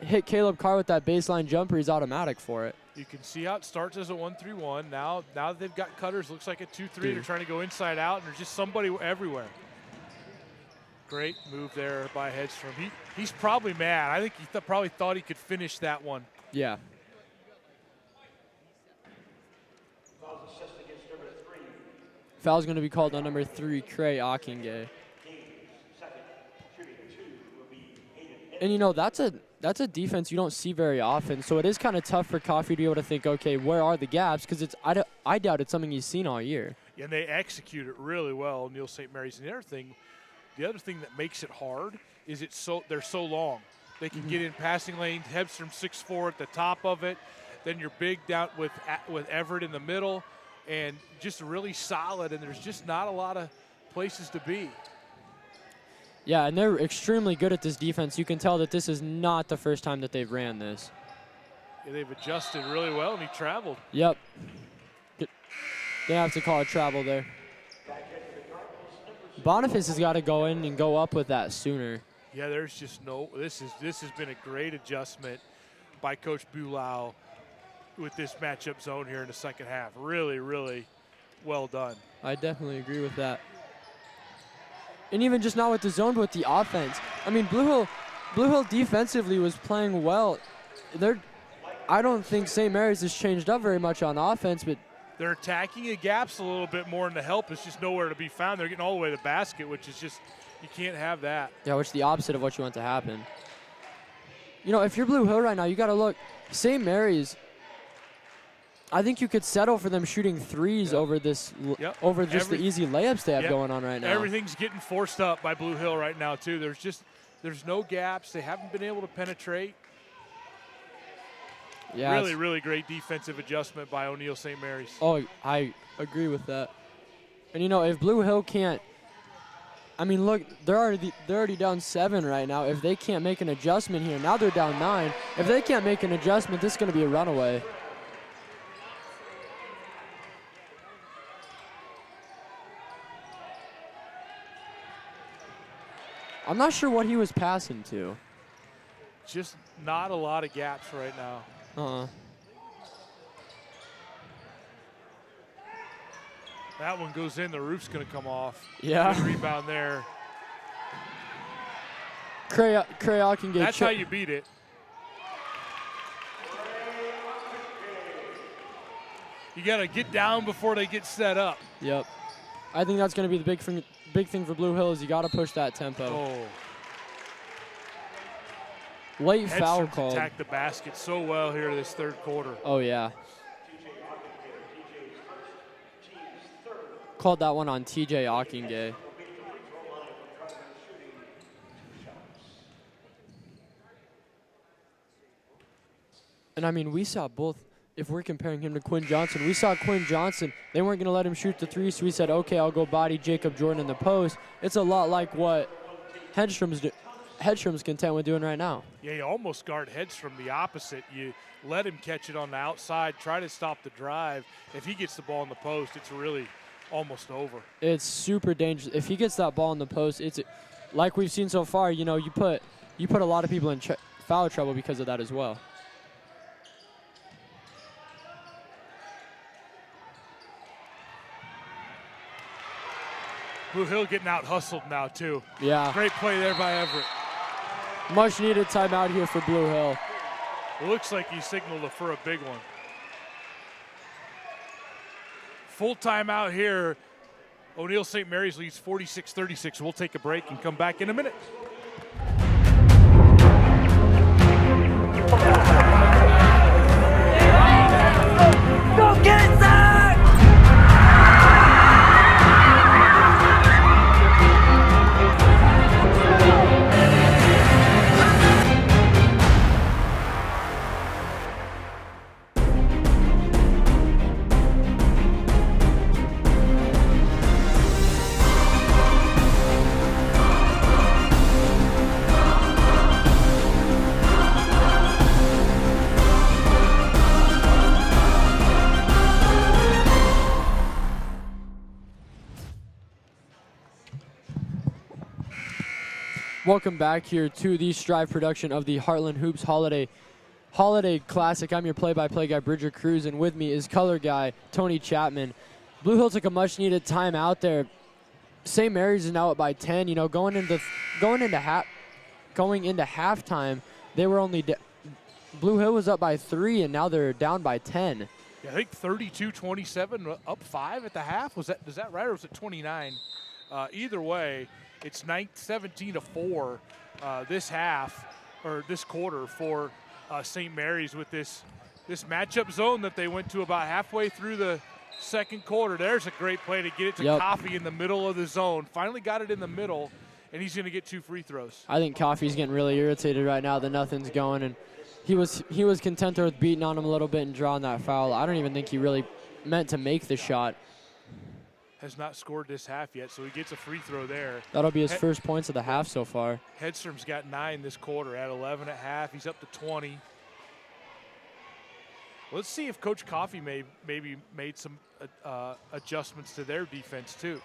hit Caleb Carr with that baseline jumper, he's automatic for it. You can see how it starts as a 1-3-1. Now that they've got cutters, looks like a 2-3. They're trying to go inside out, and there's just somebody everywhere. Great move there by Hedstrom. He's probably mad. I think he probably thought he could finish that one. Yeah. Foul's going to be called on number 3, Cray Ockingay. And, you know, that's a defense you don't see very often, so it is kind of tough for Coffey to be able to think, okay, where are the gaps? Because I doubt it's something he's seen all year. Yeah, and they execute it really well, Neal St. Mary's. And the other thing that makes it hard is they're so long. They can get in passing lanes. Hedstrom 6'4" at the top of it. Then you're big down with Everett in the middle, and just really solid. And there's just not a lot of places to be. Yeah, and they're extremely good at this defense. You can tell that this is not the first time that they've ran this. Yeah, they've adjusted really well, and he traveled. Yep. They have to call it travel there. Boniface has got to go in and go up with that sooner. Yeah, there's just this has been a great adjustment by Coach Bulau with this matchup zone here in the second half. Really, really well done. I definitely agree with that. And even just not with the zone, but with the offense. I mean, Blue Hill defensively was playing well. I don't think St. Mary's has changed up very much on offense, but they're attacking the gaps a little bit more, and the help is just nowhere to be found. They're getting all the way to the basket, which is just, you can't have that. Yeah, which is the opposite of what you want to happen. You know, if you're Blue Hill right now, you got to look. St. Mary's, I think you could settle for them shooting threes over this, over just the easy layups they have going on right now. Everything's getting forced up by Blue Hill right now, too. There's no gaps. They haven't been able to penetrate. Yeah, really, really great defensive adjustment by O'Neill St. Mary's. Oh, I agree with that. And, you know, if Blue Hill can't, I mean, look, they're already down 7 right now. If they can't make an adjustment here, now they're down 9. If they can't make an adjustment, this is going to be a runaway. I'm not sure what he was passing to. Just not a lot of gaps right now. That one goes in. The roof's going to come off. Yeah. Good rebound there. Cray Ockingay. That's how you beat it. You got to get down before they get set up. Yep. I think that's going to be the big thing for Blue Hill is you got to push that tempo. Oh. Late foul call. Attacked the basket so well here this third quarter. Oh, yeah. Called that one on TJ Ockingay. And, I mean, we saw both. if we're comparing him to Quinn Johnson, we saw Quinn Johnson. They weren't going to let him shoot the three, so we said, okay, I'll go body Jacob Jordan in the post. It's a lot like what Hedstrom's content with doing right now. Yeah, you almost guard Hedstrom the opposite. You let him catch it on the outside, try to stop the drive. If he gets the ball in the post, it's really almost over. It's super dangerous. If he gets that ball in the post, it's like we've seen so far. You know, you put a lot of people in foul trouble because of that as well. Blue Hill getting out hustled now too. Yeah. Great play there by Everett. Much needed timeout here for Blue Hill. It looks like he signaled for a big one. Full timeout here. O'Neill St. Mary's leads 46-36. We'll take a break and come back in a minute. Go get it, Zach! Welcome back here to the Strive production of the Heartland Hoops Holiday Classic. I'm your play-by-play guy, Bridger Cruz, and with me is color guy Tony Chapman. Blue Hill took a much-needed time out there. St. Mary's is now up by 10. You know, going into halftime, they were only Blue Hill was up by 3, and now they're down by 10. Yeah, I think 32-27, up 5 at the half. Is that right, or was it 29? Either way, it's 17-4 this half, or this quarter for St. Mary's with this matchup zone that they went to about halfway through the second quarter. There's a great play to get it to Coffey in the middle of the zone. Finally got it in the middle, and he's going to get 2 free throws. I think Coffey's getting really irritated right now that nothing's going, and he was content with beating on him a little bit and drawing that foul. I don't even think he really meant to make the shot. Has not scored this half yet, so he gets a free throw there. That'll be his first points of the half so far. Hedstrom's got 9 this quarter, at 11 at half. He's up to 20. Let's see if Coach Coffey maybe made some adjustments to their defense too.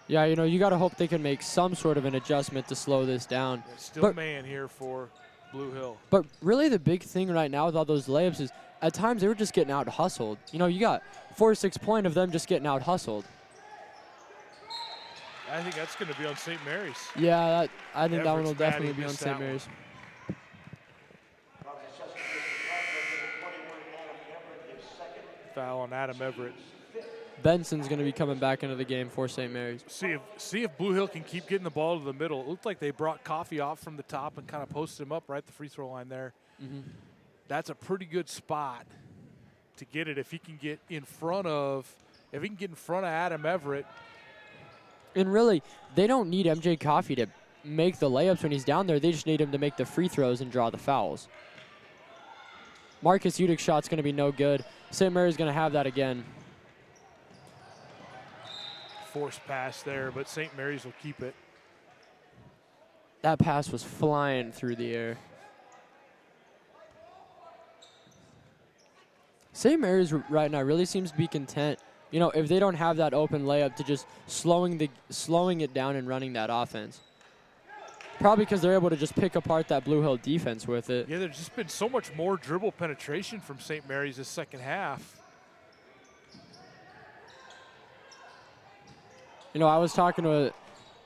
Yeah, you know, you got to hope they can make some sort of an adjustment to slow this down. Still man here for Blue Hill. But really the big thing right now with all those layups is at times they were just getting out hustled. You know, you got 4 or 6 points of them just getting out hustled. I think that's going to be on St. Mary's. Yeah, I think Everett's that one will mad definitely he be on missed St. that Mary's. Foul on Adam Everett. Benson's going to be coming back into the game for St. Mary's. See if Blue Hill can keep getting the ball to the middle. It looked like they brought Coffey off from the top and kind of posted him up right at the free throw line there. Mm-hmm. That's a pretty good spot to get it if he can get in front of Adam Everett. And really, they don't need MJ Coffey to make the layups when he's down there. They just need him to make the free throws and draw the fouls. Marcus Udik's shot's going to be no good. St. Mary's going to have that again. Forced pass there, but St. Mary's will keep it. That pass was flying through the air. St. Mary's right now really seems to be content. You know, if they don't have that open layup, to just slowing it down and running that offense. Probably because they're able to just pick apart that Blue Hill defense with it. Yeah, there's just been so much more dribble penetration from St. Mary's this second half. You know, I was talking to a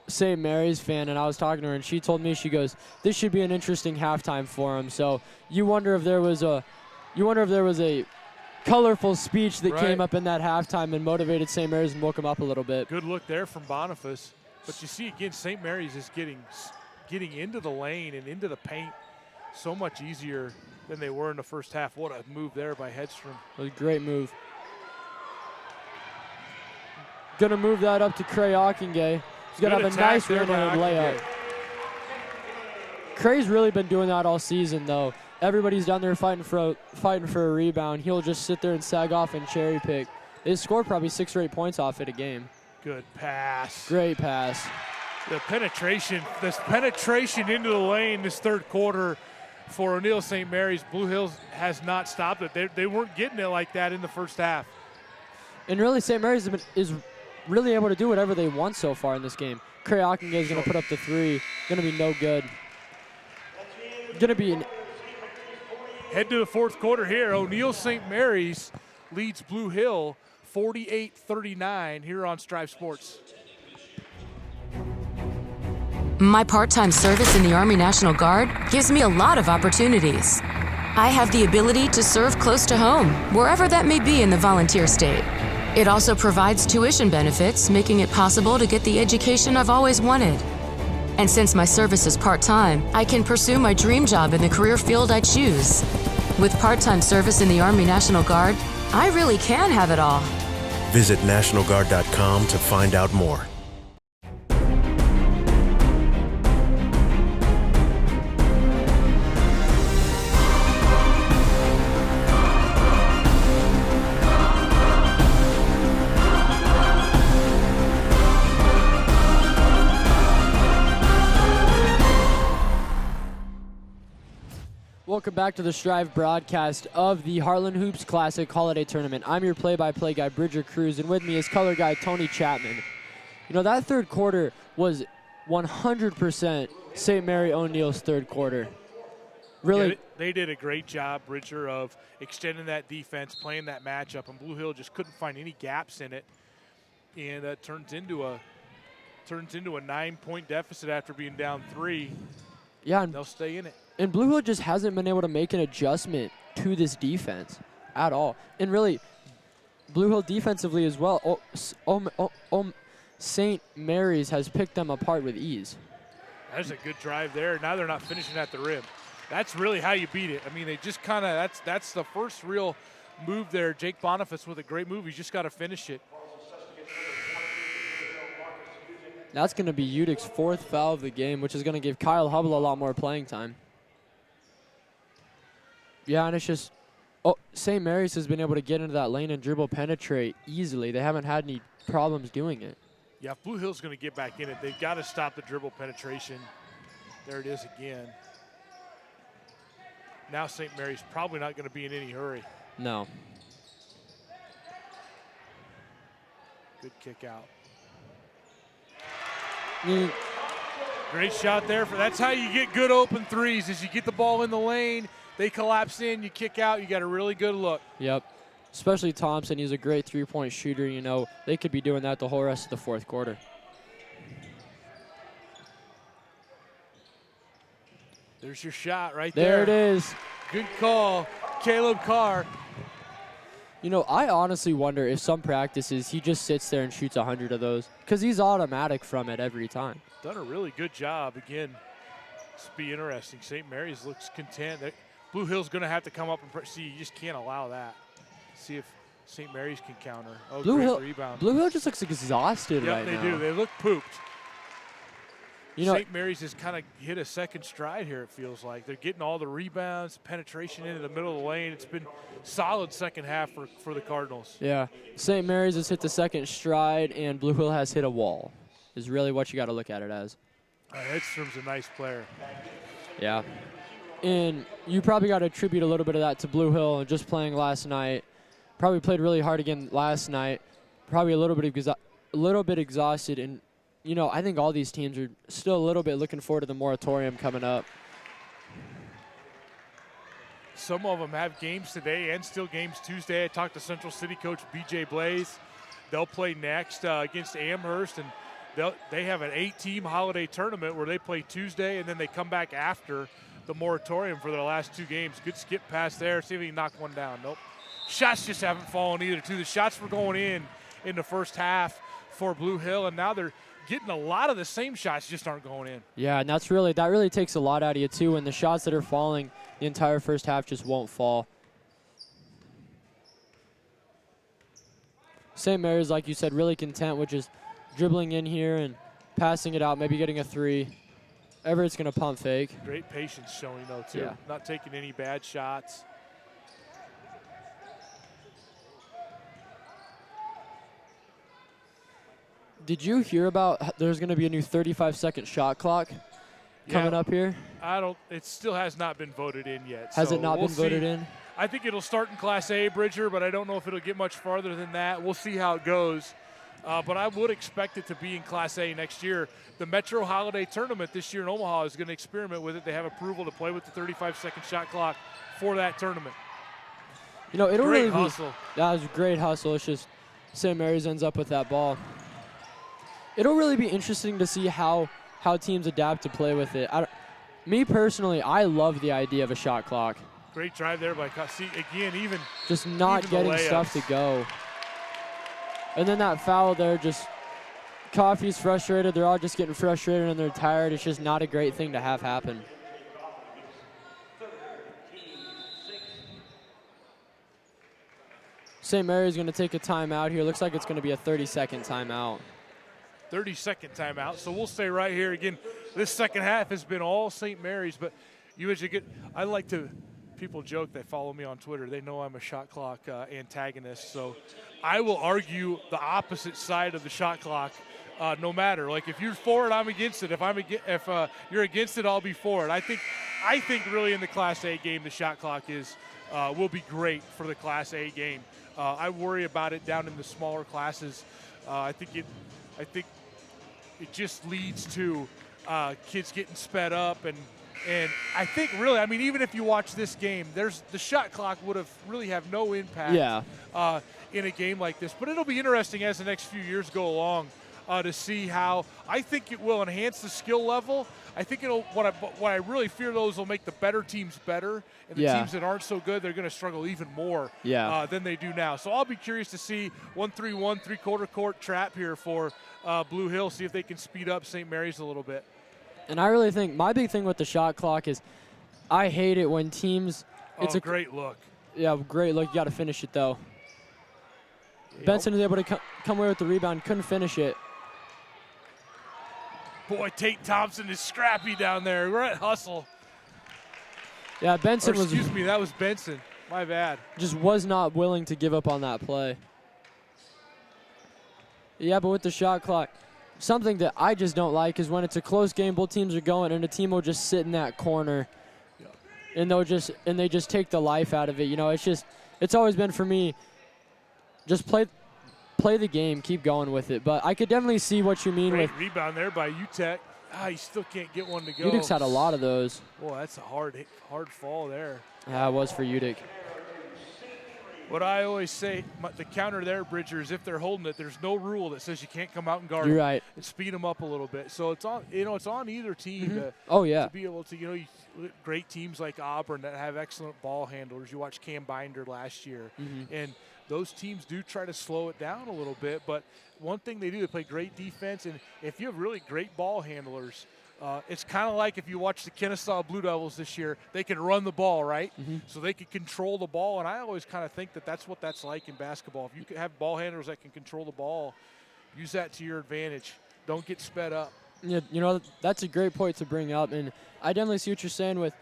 St. Mary's fan, and I was talking to her, and she told me, she goes, this should be an interesting halftime for them. So you wonder if there was a colorful speech that came up in that halftime and motivated St. Mary's and woke them up a little bit. Good look there from Boniface. But you see, again, St. Mary's is getting into the lane and into the paint so much easier than they were in the first half. What a move there by Hedstrom. It was a great move. Going to move that up to Cray Ockingay. He's going to have a nice run and layup. Cray's really been doing that all season, though. everybody's down there fighting for a rebound. He'll just sit there and sag off and cherry pick. They scored probably 6 or 8 points off it a game. Good pass. Great pass. The penetration into the lane this third quarter for O'Neill St. Mary's. Blue Hills has not stopped it. They weren't getting it like that in the first half. And really, St. Mary's is really able to do whatever they want so far in this game. Cray Ockenga is going to put up the 3. Going to be no good. Going to be an Head to the fourth quarter here. O'Neill St. Mary's leads Blue Hill 48-39 here on Strive Sports. My part-time service in the Army National Guard gives me a lot of opportunities. I have the ability to serve close to home, wherever that may be in the volunteer state. It also provides tuition benefits, making it possible to get the education I've always wanted. And since my service is part-time, I can pursue my dream job in the career field I choose. With part-time service in the Army National Guard, I really can have it all. Visit NationalGuard.com to find out more. Welcome back to the Strive broadcast of the Heartland Hoops Classic Holiday Tournament. I'm your play-by-play guy, Bridger Cruz, and with me is color guy Tony Chapman. You know, that third quarter was 100% St. Mary O'Neill's third quarter. Really, yeah, they did a great job, Bridger, of extending that defense, playing that matchup, and Blue Hill just couldn't find any gaps in it, and that turns into a 9-point deficit after being down 3. Yeah, and they'll stay in it. And Blue Hill just hasn't been able to make an adjustment to this defense at all. And really, Blue Hill defensively as well, St. Mary's has picked them apart with ease. That's a good drive there. Now they're not finishing at the rim. That's really how you beat it. I mean, they just kind of, that's the first real move there. Jake Boniface with a great move. He's just got to finish it. That's going to be Udick's 4th foul of the game, which is going to give Kyle Hubble a lot more playing time. Yeah, and it's just, St. Mary's has been able to get into that lane and dribble penetrate easily. They haven't had any problems doing it. Yeah, if Blue Hill's going to get back in it, they've got to stop the dribble penetration. There it is again. Now St. Mary's probably not going to be in any hurry. No. Good kick out. Great shot there. That's how you get good open threes, is you get the ball in the lane, they collapse in, you kick out, you got a really good look. Yep. Especially Thompson, he's a great three-point shooter. You know, they could be doing that the whole rest of the fourth quarter. There's your shot right there. There it is. Good call, Caleb Carr. You know, I honestly wonder if some practices he just sits there and shoots 100 of those because he's automatic from it every time. Done a really good job. Again, this will be interesting. St. Mary's looks content. Blue Hill's going to have to come up and see. You just can't allow that. See if St. Mary's can counter. Oh, Blue great Hill, rebound. Blue Hill just looks exhausted right now. Yep, they do. They look pooped. You know, St. Mary's has kind of hit a second stride here, it feels like. They're getting all the rebounds, penetration into the middle of the lane. It's been solid second half for the Cardinals. Yeah. St. Mary's has hit the second stride, and Blue Hill has hit a wall, is really what you got to look at it as. Edstrom's a nice player. Yeah. And you probably got to attribute a little bit of that to Blue Hill and just playing last night. Probably played really hard again last night. Probably a little bit exhausted. And, you know, I think all these teams are still a little bit looking forward to the moratorium coming up. Some of them have games today and still games Tuesday. I talked to Central City coach B.J. Blaze. They'll play next against Amherst, and they have an 8-team holiday tournament where they play Tuesday, and then they come back after the moratorium for their last 2 games. Good skip pass there. See if he can knock one down. Nope. Shots just haven't fallen either, too. The shots were going in the first half for Blue Hill, and now they're getting a lot of the same shots, just aren't going in. Yeah, and that really takes a lot out of you, too, and the shots that are falling the entire first half just won't fall. St. Mary's, like you said, really content with just dribbling in here and passing it out, maybe getting a 3. Everett's going to pump fake. Great patience showing, though, too. Yeah. Not taking any bad shots. Did you hear about there's going to be a new 35-second shot clock coming up here? It still has not been voted in yet. Has so it not we'll been voted see. in? I think it'll start in Class A, Bridger, but I don't know if it'll get much farther than that. We'll see how it goes. But I would expect it to be in Class A next year. The Metro Holiday Tournament this year in Omaha is going to experiment with it. They have approval to play with the 35-second shot clock for that tournament. You know, it'll Great really hustle. That was a great hustle. It's just St. Mary's ends up with that ball. It'll really be interesting to see how teams adapt to play with it. Me personally, I love the idea of a shot clock. Great drive there by See, again, even just not even getting stuff to go. And then that foul there, just Coffey's frustrated. They're all just getting frustrated and they're tired. It's just not a great thing to have happen. St. Mary's going to take a timeout here. Looks like it's going to be a 30-second timeout. 30-second timeout. So we'll stay right here. Again, this second half has been all St. Mary's, but I like to, people joke, they follow me on Twitter. They know I'm a shot clock antagonist. So I will argue the opposite side of the shot clock no matter. Like if you're for it, I'm against it. If you're against it, I'll be for it. I think really in the Class A game, the shot clock will be great for the Class A game. I worry about it down in the smaller classes. I think it just leads to kids getting sped up, and I think really, I mean, even if you watch this game, the shot clock would have really have no impact in a game like this. But it'll be interesting as the next few years go along to see how. I think it will enhance the skill level. I think it'll. What I really fear those will make the better teams better, and the teams that aren't so good, they're going to struggle even more than they do now. So I'll be curious to see 1-3-1 three-quarter court trap here for Blue Hill. See if they can speed up St. Mary's a little bit. And I really think my big thing with the shot clock is I hate it when teams. It's a great look. Yeah, great look. You got to finish it though. Benson is able to come away with the rebound. Couldn't finish it. Boy, Tate Thompson is scrappy down there. We're at hustle. Yeah, Benson was. Excuse me, that was Benson. My bad. Just was not willing to give up on that play. Yeah, but with the shot clock, something that I just don't like is when it's a close game, both teams are going, and a team will just sit in that corner, and they just take the life out of it. You know, it's always been for me. Just play the game, keep going with it. But I could definitely see what you mean Great with rebound there by UTEC. You still can't get one to go. UTEC's had a lot of those. Boy, that's a hard fall there. Yeah, it was for UTEC. What I always say, the counter there, Bridger, is if they're holding it, there's no rule that says you can't come out and guard You're them right. and speed them up a little bit. So it's on, it's on either team to be able to, great teams like Auburn that have excellent ball handlers. You watched Cam Binder last year, and those teams do try to slow it down a little bit. But one thing they do, they play great defense, and if you have really great ball handlers, it's kind of like if you watch the Kennesaw Blue Devils this year, they can run the ball, right? So they can control the ball, and I always kind of think that that's what that's like in basketball. If you can have ball handlers that can control the ball, use that to your advantage. Don't get sped up. Yeah, that's a great point to bring up, and I definitely see what you're saying with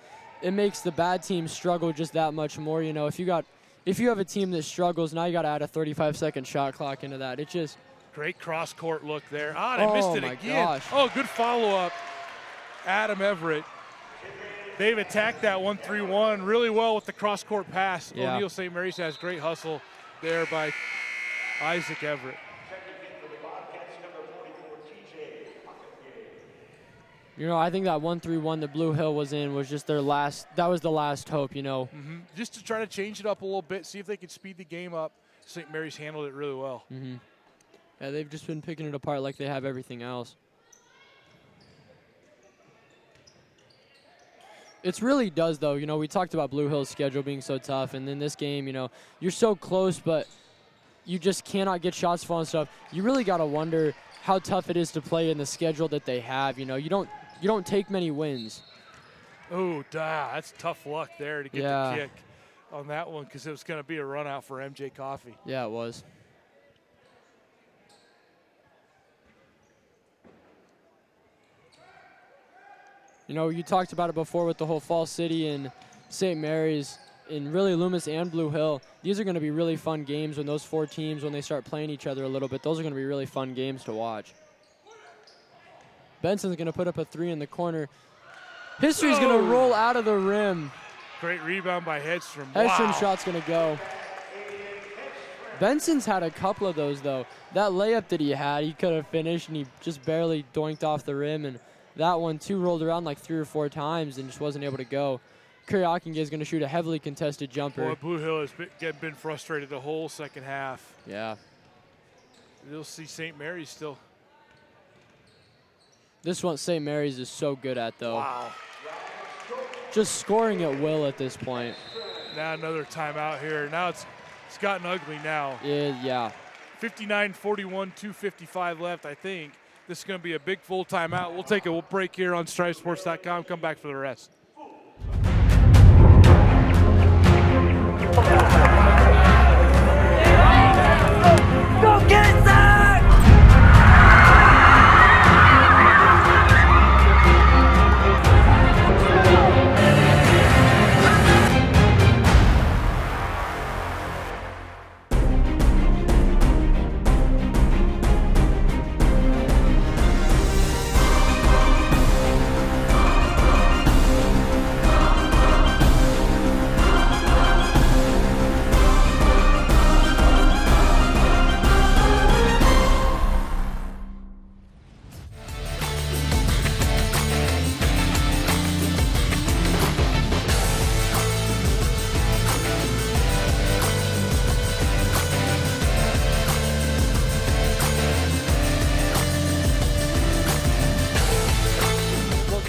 it makes the bad team struggle just that much more. You know, if you have a team that struggles, now you got to add a 35-second shot clock into that. It just great cross-court look there. They missed it again. Gosh. Oh, good follow-up. Adam Everett. They've attacked that 1-3-1 really well with the cross-court pass. Yeah. O'Neill St. Mary's has great hustle there by Isaac Everett. You know, I think that 1-3-1 that Blue Hill was in was just that was the last hope, you know. Just to try to change it up a little bit, see if they could speed the game up. St. Mary's handled it really well. Yeah, they've just been picking it apart like they have everything else. It really does, though. You know, we talked about Blue Hill's schedule being so tough, and then this game, you know, you're so close, but you just cannot get shots fall and stuff. You really got to wonder how tough it is to play in the schedule that they have. You know, you don't take many wins. Oh, that's tough luck there to get the kick on that one because it was going to be a run out for MJ Coffee. Yeah, it was. You know, you talked about it before with the whole Fall City and St. Mary's, and really Loomis and Blue Hill. These are going to be really fun games when those 4 teams, when they start playing each other a little bit. Those are going to be really fun games to watch. Benson's going to put up a 3 in the corner. History's going to roll out of the rim. Great rebound by Hedstrom. Hedstrom Wow. shot's going to go. Benson's had a couple of those, though. That layup that he had, he could have finished, and he just barely doinked off the rim. And that one, too, rolled around like 3 or 4 times and just wasn't able to go. Kuryakin is going to shoot a heavily contested jumper. Boy, Blue Hill has been frustrated the whole second half. Yeah. You'll see St. Mary's still. This one St. Mary's is so good at, though. Wow. Just scoring at will at this point. Now another timeout here. Now it's gotten ugly now. Yeah. 59-41, 2:55 left, I think. This is going to be a big full timeout. We'll take a break here on StriveSports.com. Come back for the rest. Go get it, Zach!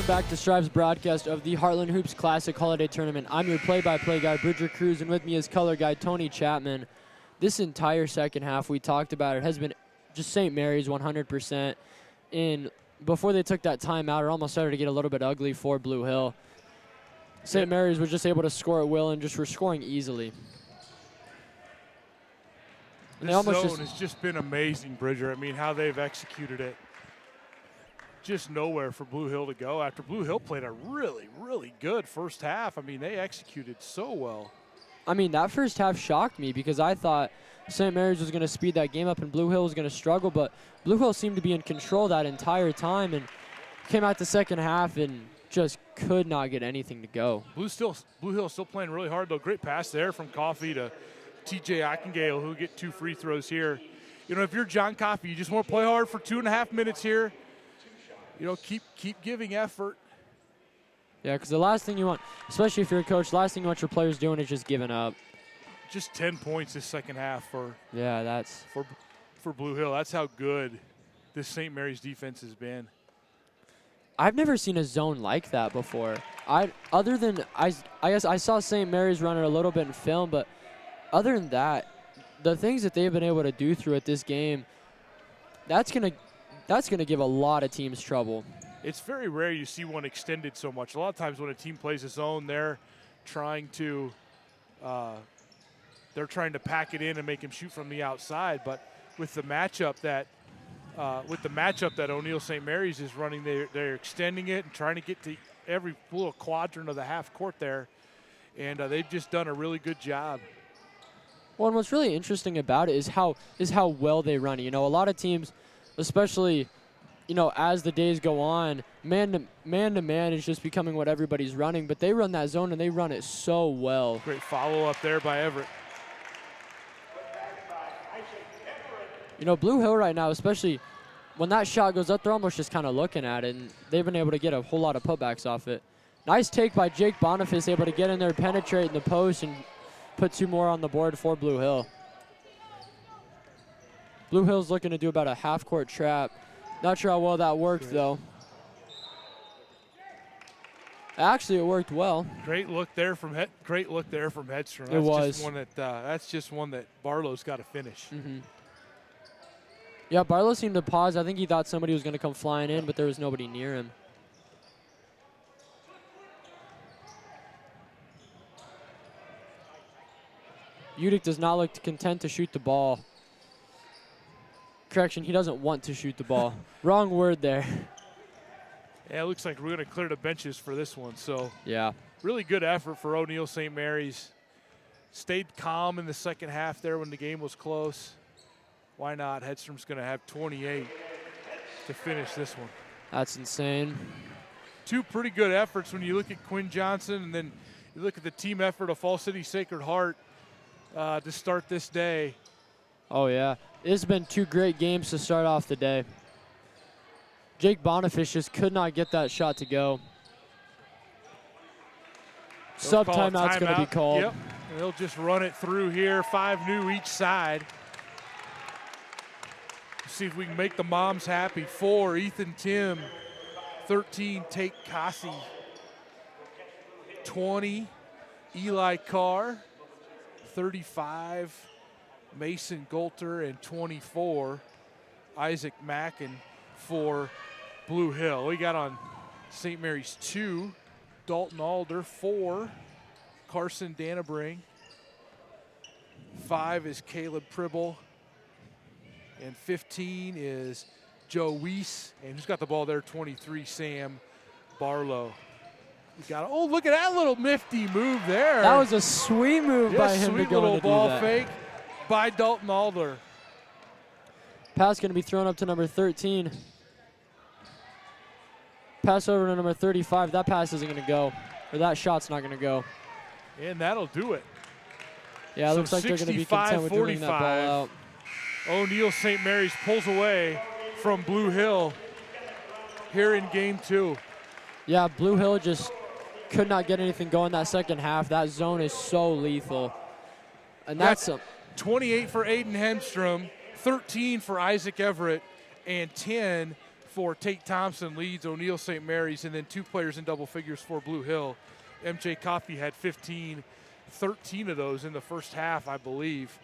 Back to Strive's broadcast of the Heartland Hoops Classic Holiday Tournament. I'm your play-by-play guy, Bridger Cruz, and with me is color guy Tony Chapman. This entire second half, we talked about it, has been just St. Mary's 100%. And before they took that timeout, it almost started to get a little bit ugly for Blue Hill. St. Mary's was just able to score at will and just were scoring easily. This zone has just been amazing, Bridger. I mean, how they've executed it. Just nowhere for Blue Hill to go after Blue Hill played a really, really good first half. I mean, they executed so well. I mean, that first half shocked me because I thought St. Mary's was going to speed that game up and Blue Hill was going to struggle, but Blue Hill seemed to be in control that entire time and came out the second half and just could not get anything to go. Blue Hill still playing really hard, though. Great pass there from Coffey to TJ Ockengale, who get 2 free throws here. You know, if you're John Coffey, you just want to play hard for 2.5 minutes here. You know, keep giving effort. Yeah, because the last thing you want, especially if you're a coach, last thing you want your players doing is just giving up. Just 10 points this second half for Blue Hill. That's how good this St. Mary's defense has been. I've never seen a zone like that before. I guess I saw St. Mary's run it a little bit in film, but other than that, the things that they've been able to do through it this game, that's gonna give a lot of teams trouble. It's very rare you see one extended so much. A lot of times when a team plays a zone, they're trying to pack it in and make him shoot from the outside. But with the matchup that O'Neill St. Mary's is running, they're extending it and trying to get to every little quadrant of the half court there, and they've just done a really good job. Well, and what's really interesting about it is how well they run it. You know, a lot of teams, especially, you know, as the days go on, man to man is just becoming what everybody's running, but they run that zone and they run it so well. Great follow up there by Everett. You know, Blue Hill right now, especially when that shot goes up, they're almost just kind of looking at it, and they've been able to get a whole lot of putbacks off it. Nice take by Jake Boniface, able to get in there, penetrate in the post, and put 2 more on the board for Blue Hill. Blue Hill's looking to do about a half-court trap. Not sure how well that worked, though. Actually, it worked well. Great look there from Hedstrom. It was. That's just one that Barlow's got to finish. Mm-hmm. Yeah, Barlow seemed to pause. I think he thought somebody was going to come flying in, but there was nobody near him. Udick does not look content to shoot the ball. Correction, he doesn't want to shoot the ball. Wrong word there. Yeah, it looks like we're going to clear the benches for this one. So Yeah. really good effort for O'Neill St. Mary's. Stayed calm in the second half there when the game was close. Why not? Hedstrom's going to have 28 to finish this one. That's insane. Two pretty good efforts when you look at Quinn Johnson and then you look at the team effort of Fall City Sacred Heart to start this day. Oh, yeah. It's been two great games to start off the day. Jake Boniface just could not get that shot to go. Sub timeout's going to be called. Yep. And they'll just run it through here. 5 new each side. See if we can make the moms happy. 4, Ethan Tim. 13, Tate Kasi. 20, Eli Carr. 35, Mason Golter. And 24, Isaac Mackin for Blue Hill. We got on St. Mary's 2, Dalton Alder. 4, Carson Danabring. 5 is Caleb Pribble. And 15 is Joe Weiss. And who's got the ball there? 23, Sam Barlow. We got, oh, look at that little nifty move there. That was a sweet move by him sweet to go little and do ball that. fake by Dalton Alder. Pass going to be thrown up to number 13. Pass over to number 35. That pass isn't going to go. Or that shot's not going to go. And that'll do it. Yeah, it So looks like they're going to be content with running that ball 65-45. out. O'Neill St. Mary's pulls away from Blue Hill here in game 2. Yeah, Blue Hill just could not get anything going that second half. That zone is so lethal. And that's 28 for Aiden Hemstrom, 13 for Isaac Everett, and 10 for Tate Thompson leads O'Neill St. Mary's, and then 2 players in double figures for Blue Hill. MJ Coffey had 15, 13 of those in the first half, I believe.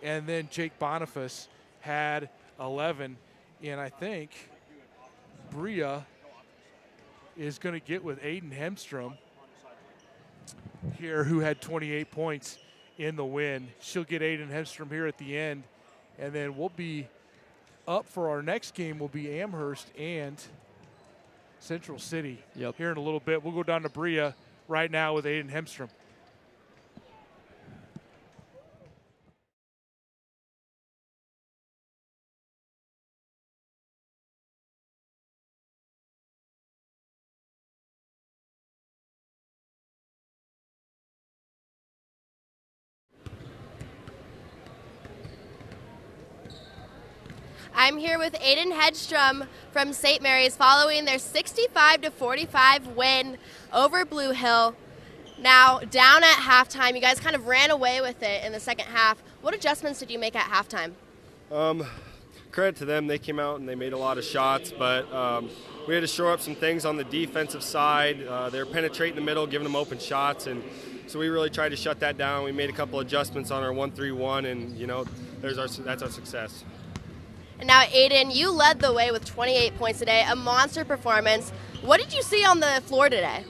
And then Jake Boniface had 11. And I think Bria is going to get with Aiden Hemstrom here, who had 28 points in the win. She'll get Aiden Hemstrom here at the end. And then we'll be up for our next game will be Amherst and Central City here in a little bit. We'll go down to Bria right now with Aiden Hemstrom. I'm here with Aiden Hedstrom from St. Mary's following their 65-45 win over Blue Hill. Now, down at halftime, you guys kind of ran away with it in the second half. What adjustments did you make at halftime? Credit to them. They came out and they made a lot of shots, but we had to shore up some things on the defensive side. They were penetrating the middle, giving them open shots, and so we really tried to shut that down. We made a couple adjustments on our 1-3-1, and, you know, that's our success. And now, Aiden, you led the way with 28 points today, a monster performance. What did you see on the floor today?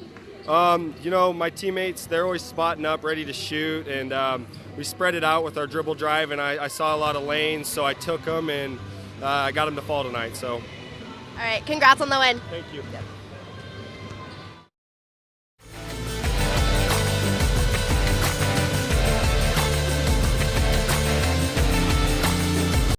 You know, my teammates, they're always spotting up, ready to shoot, and we spread it out with our dribble drive, and I saw a lot of lanes, so I took them, and I got them to fall tonight. So. All right, congrats on the win. Thank you.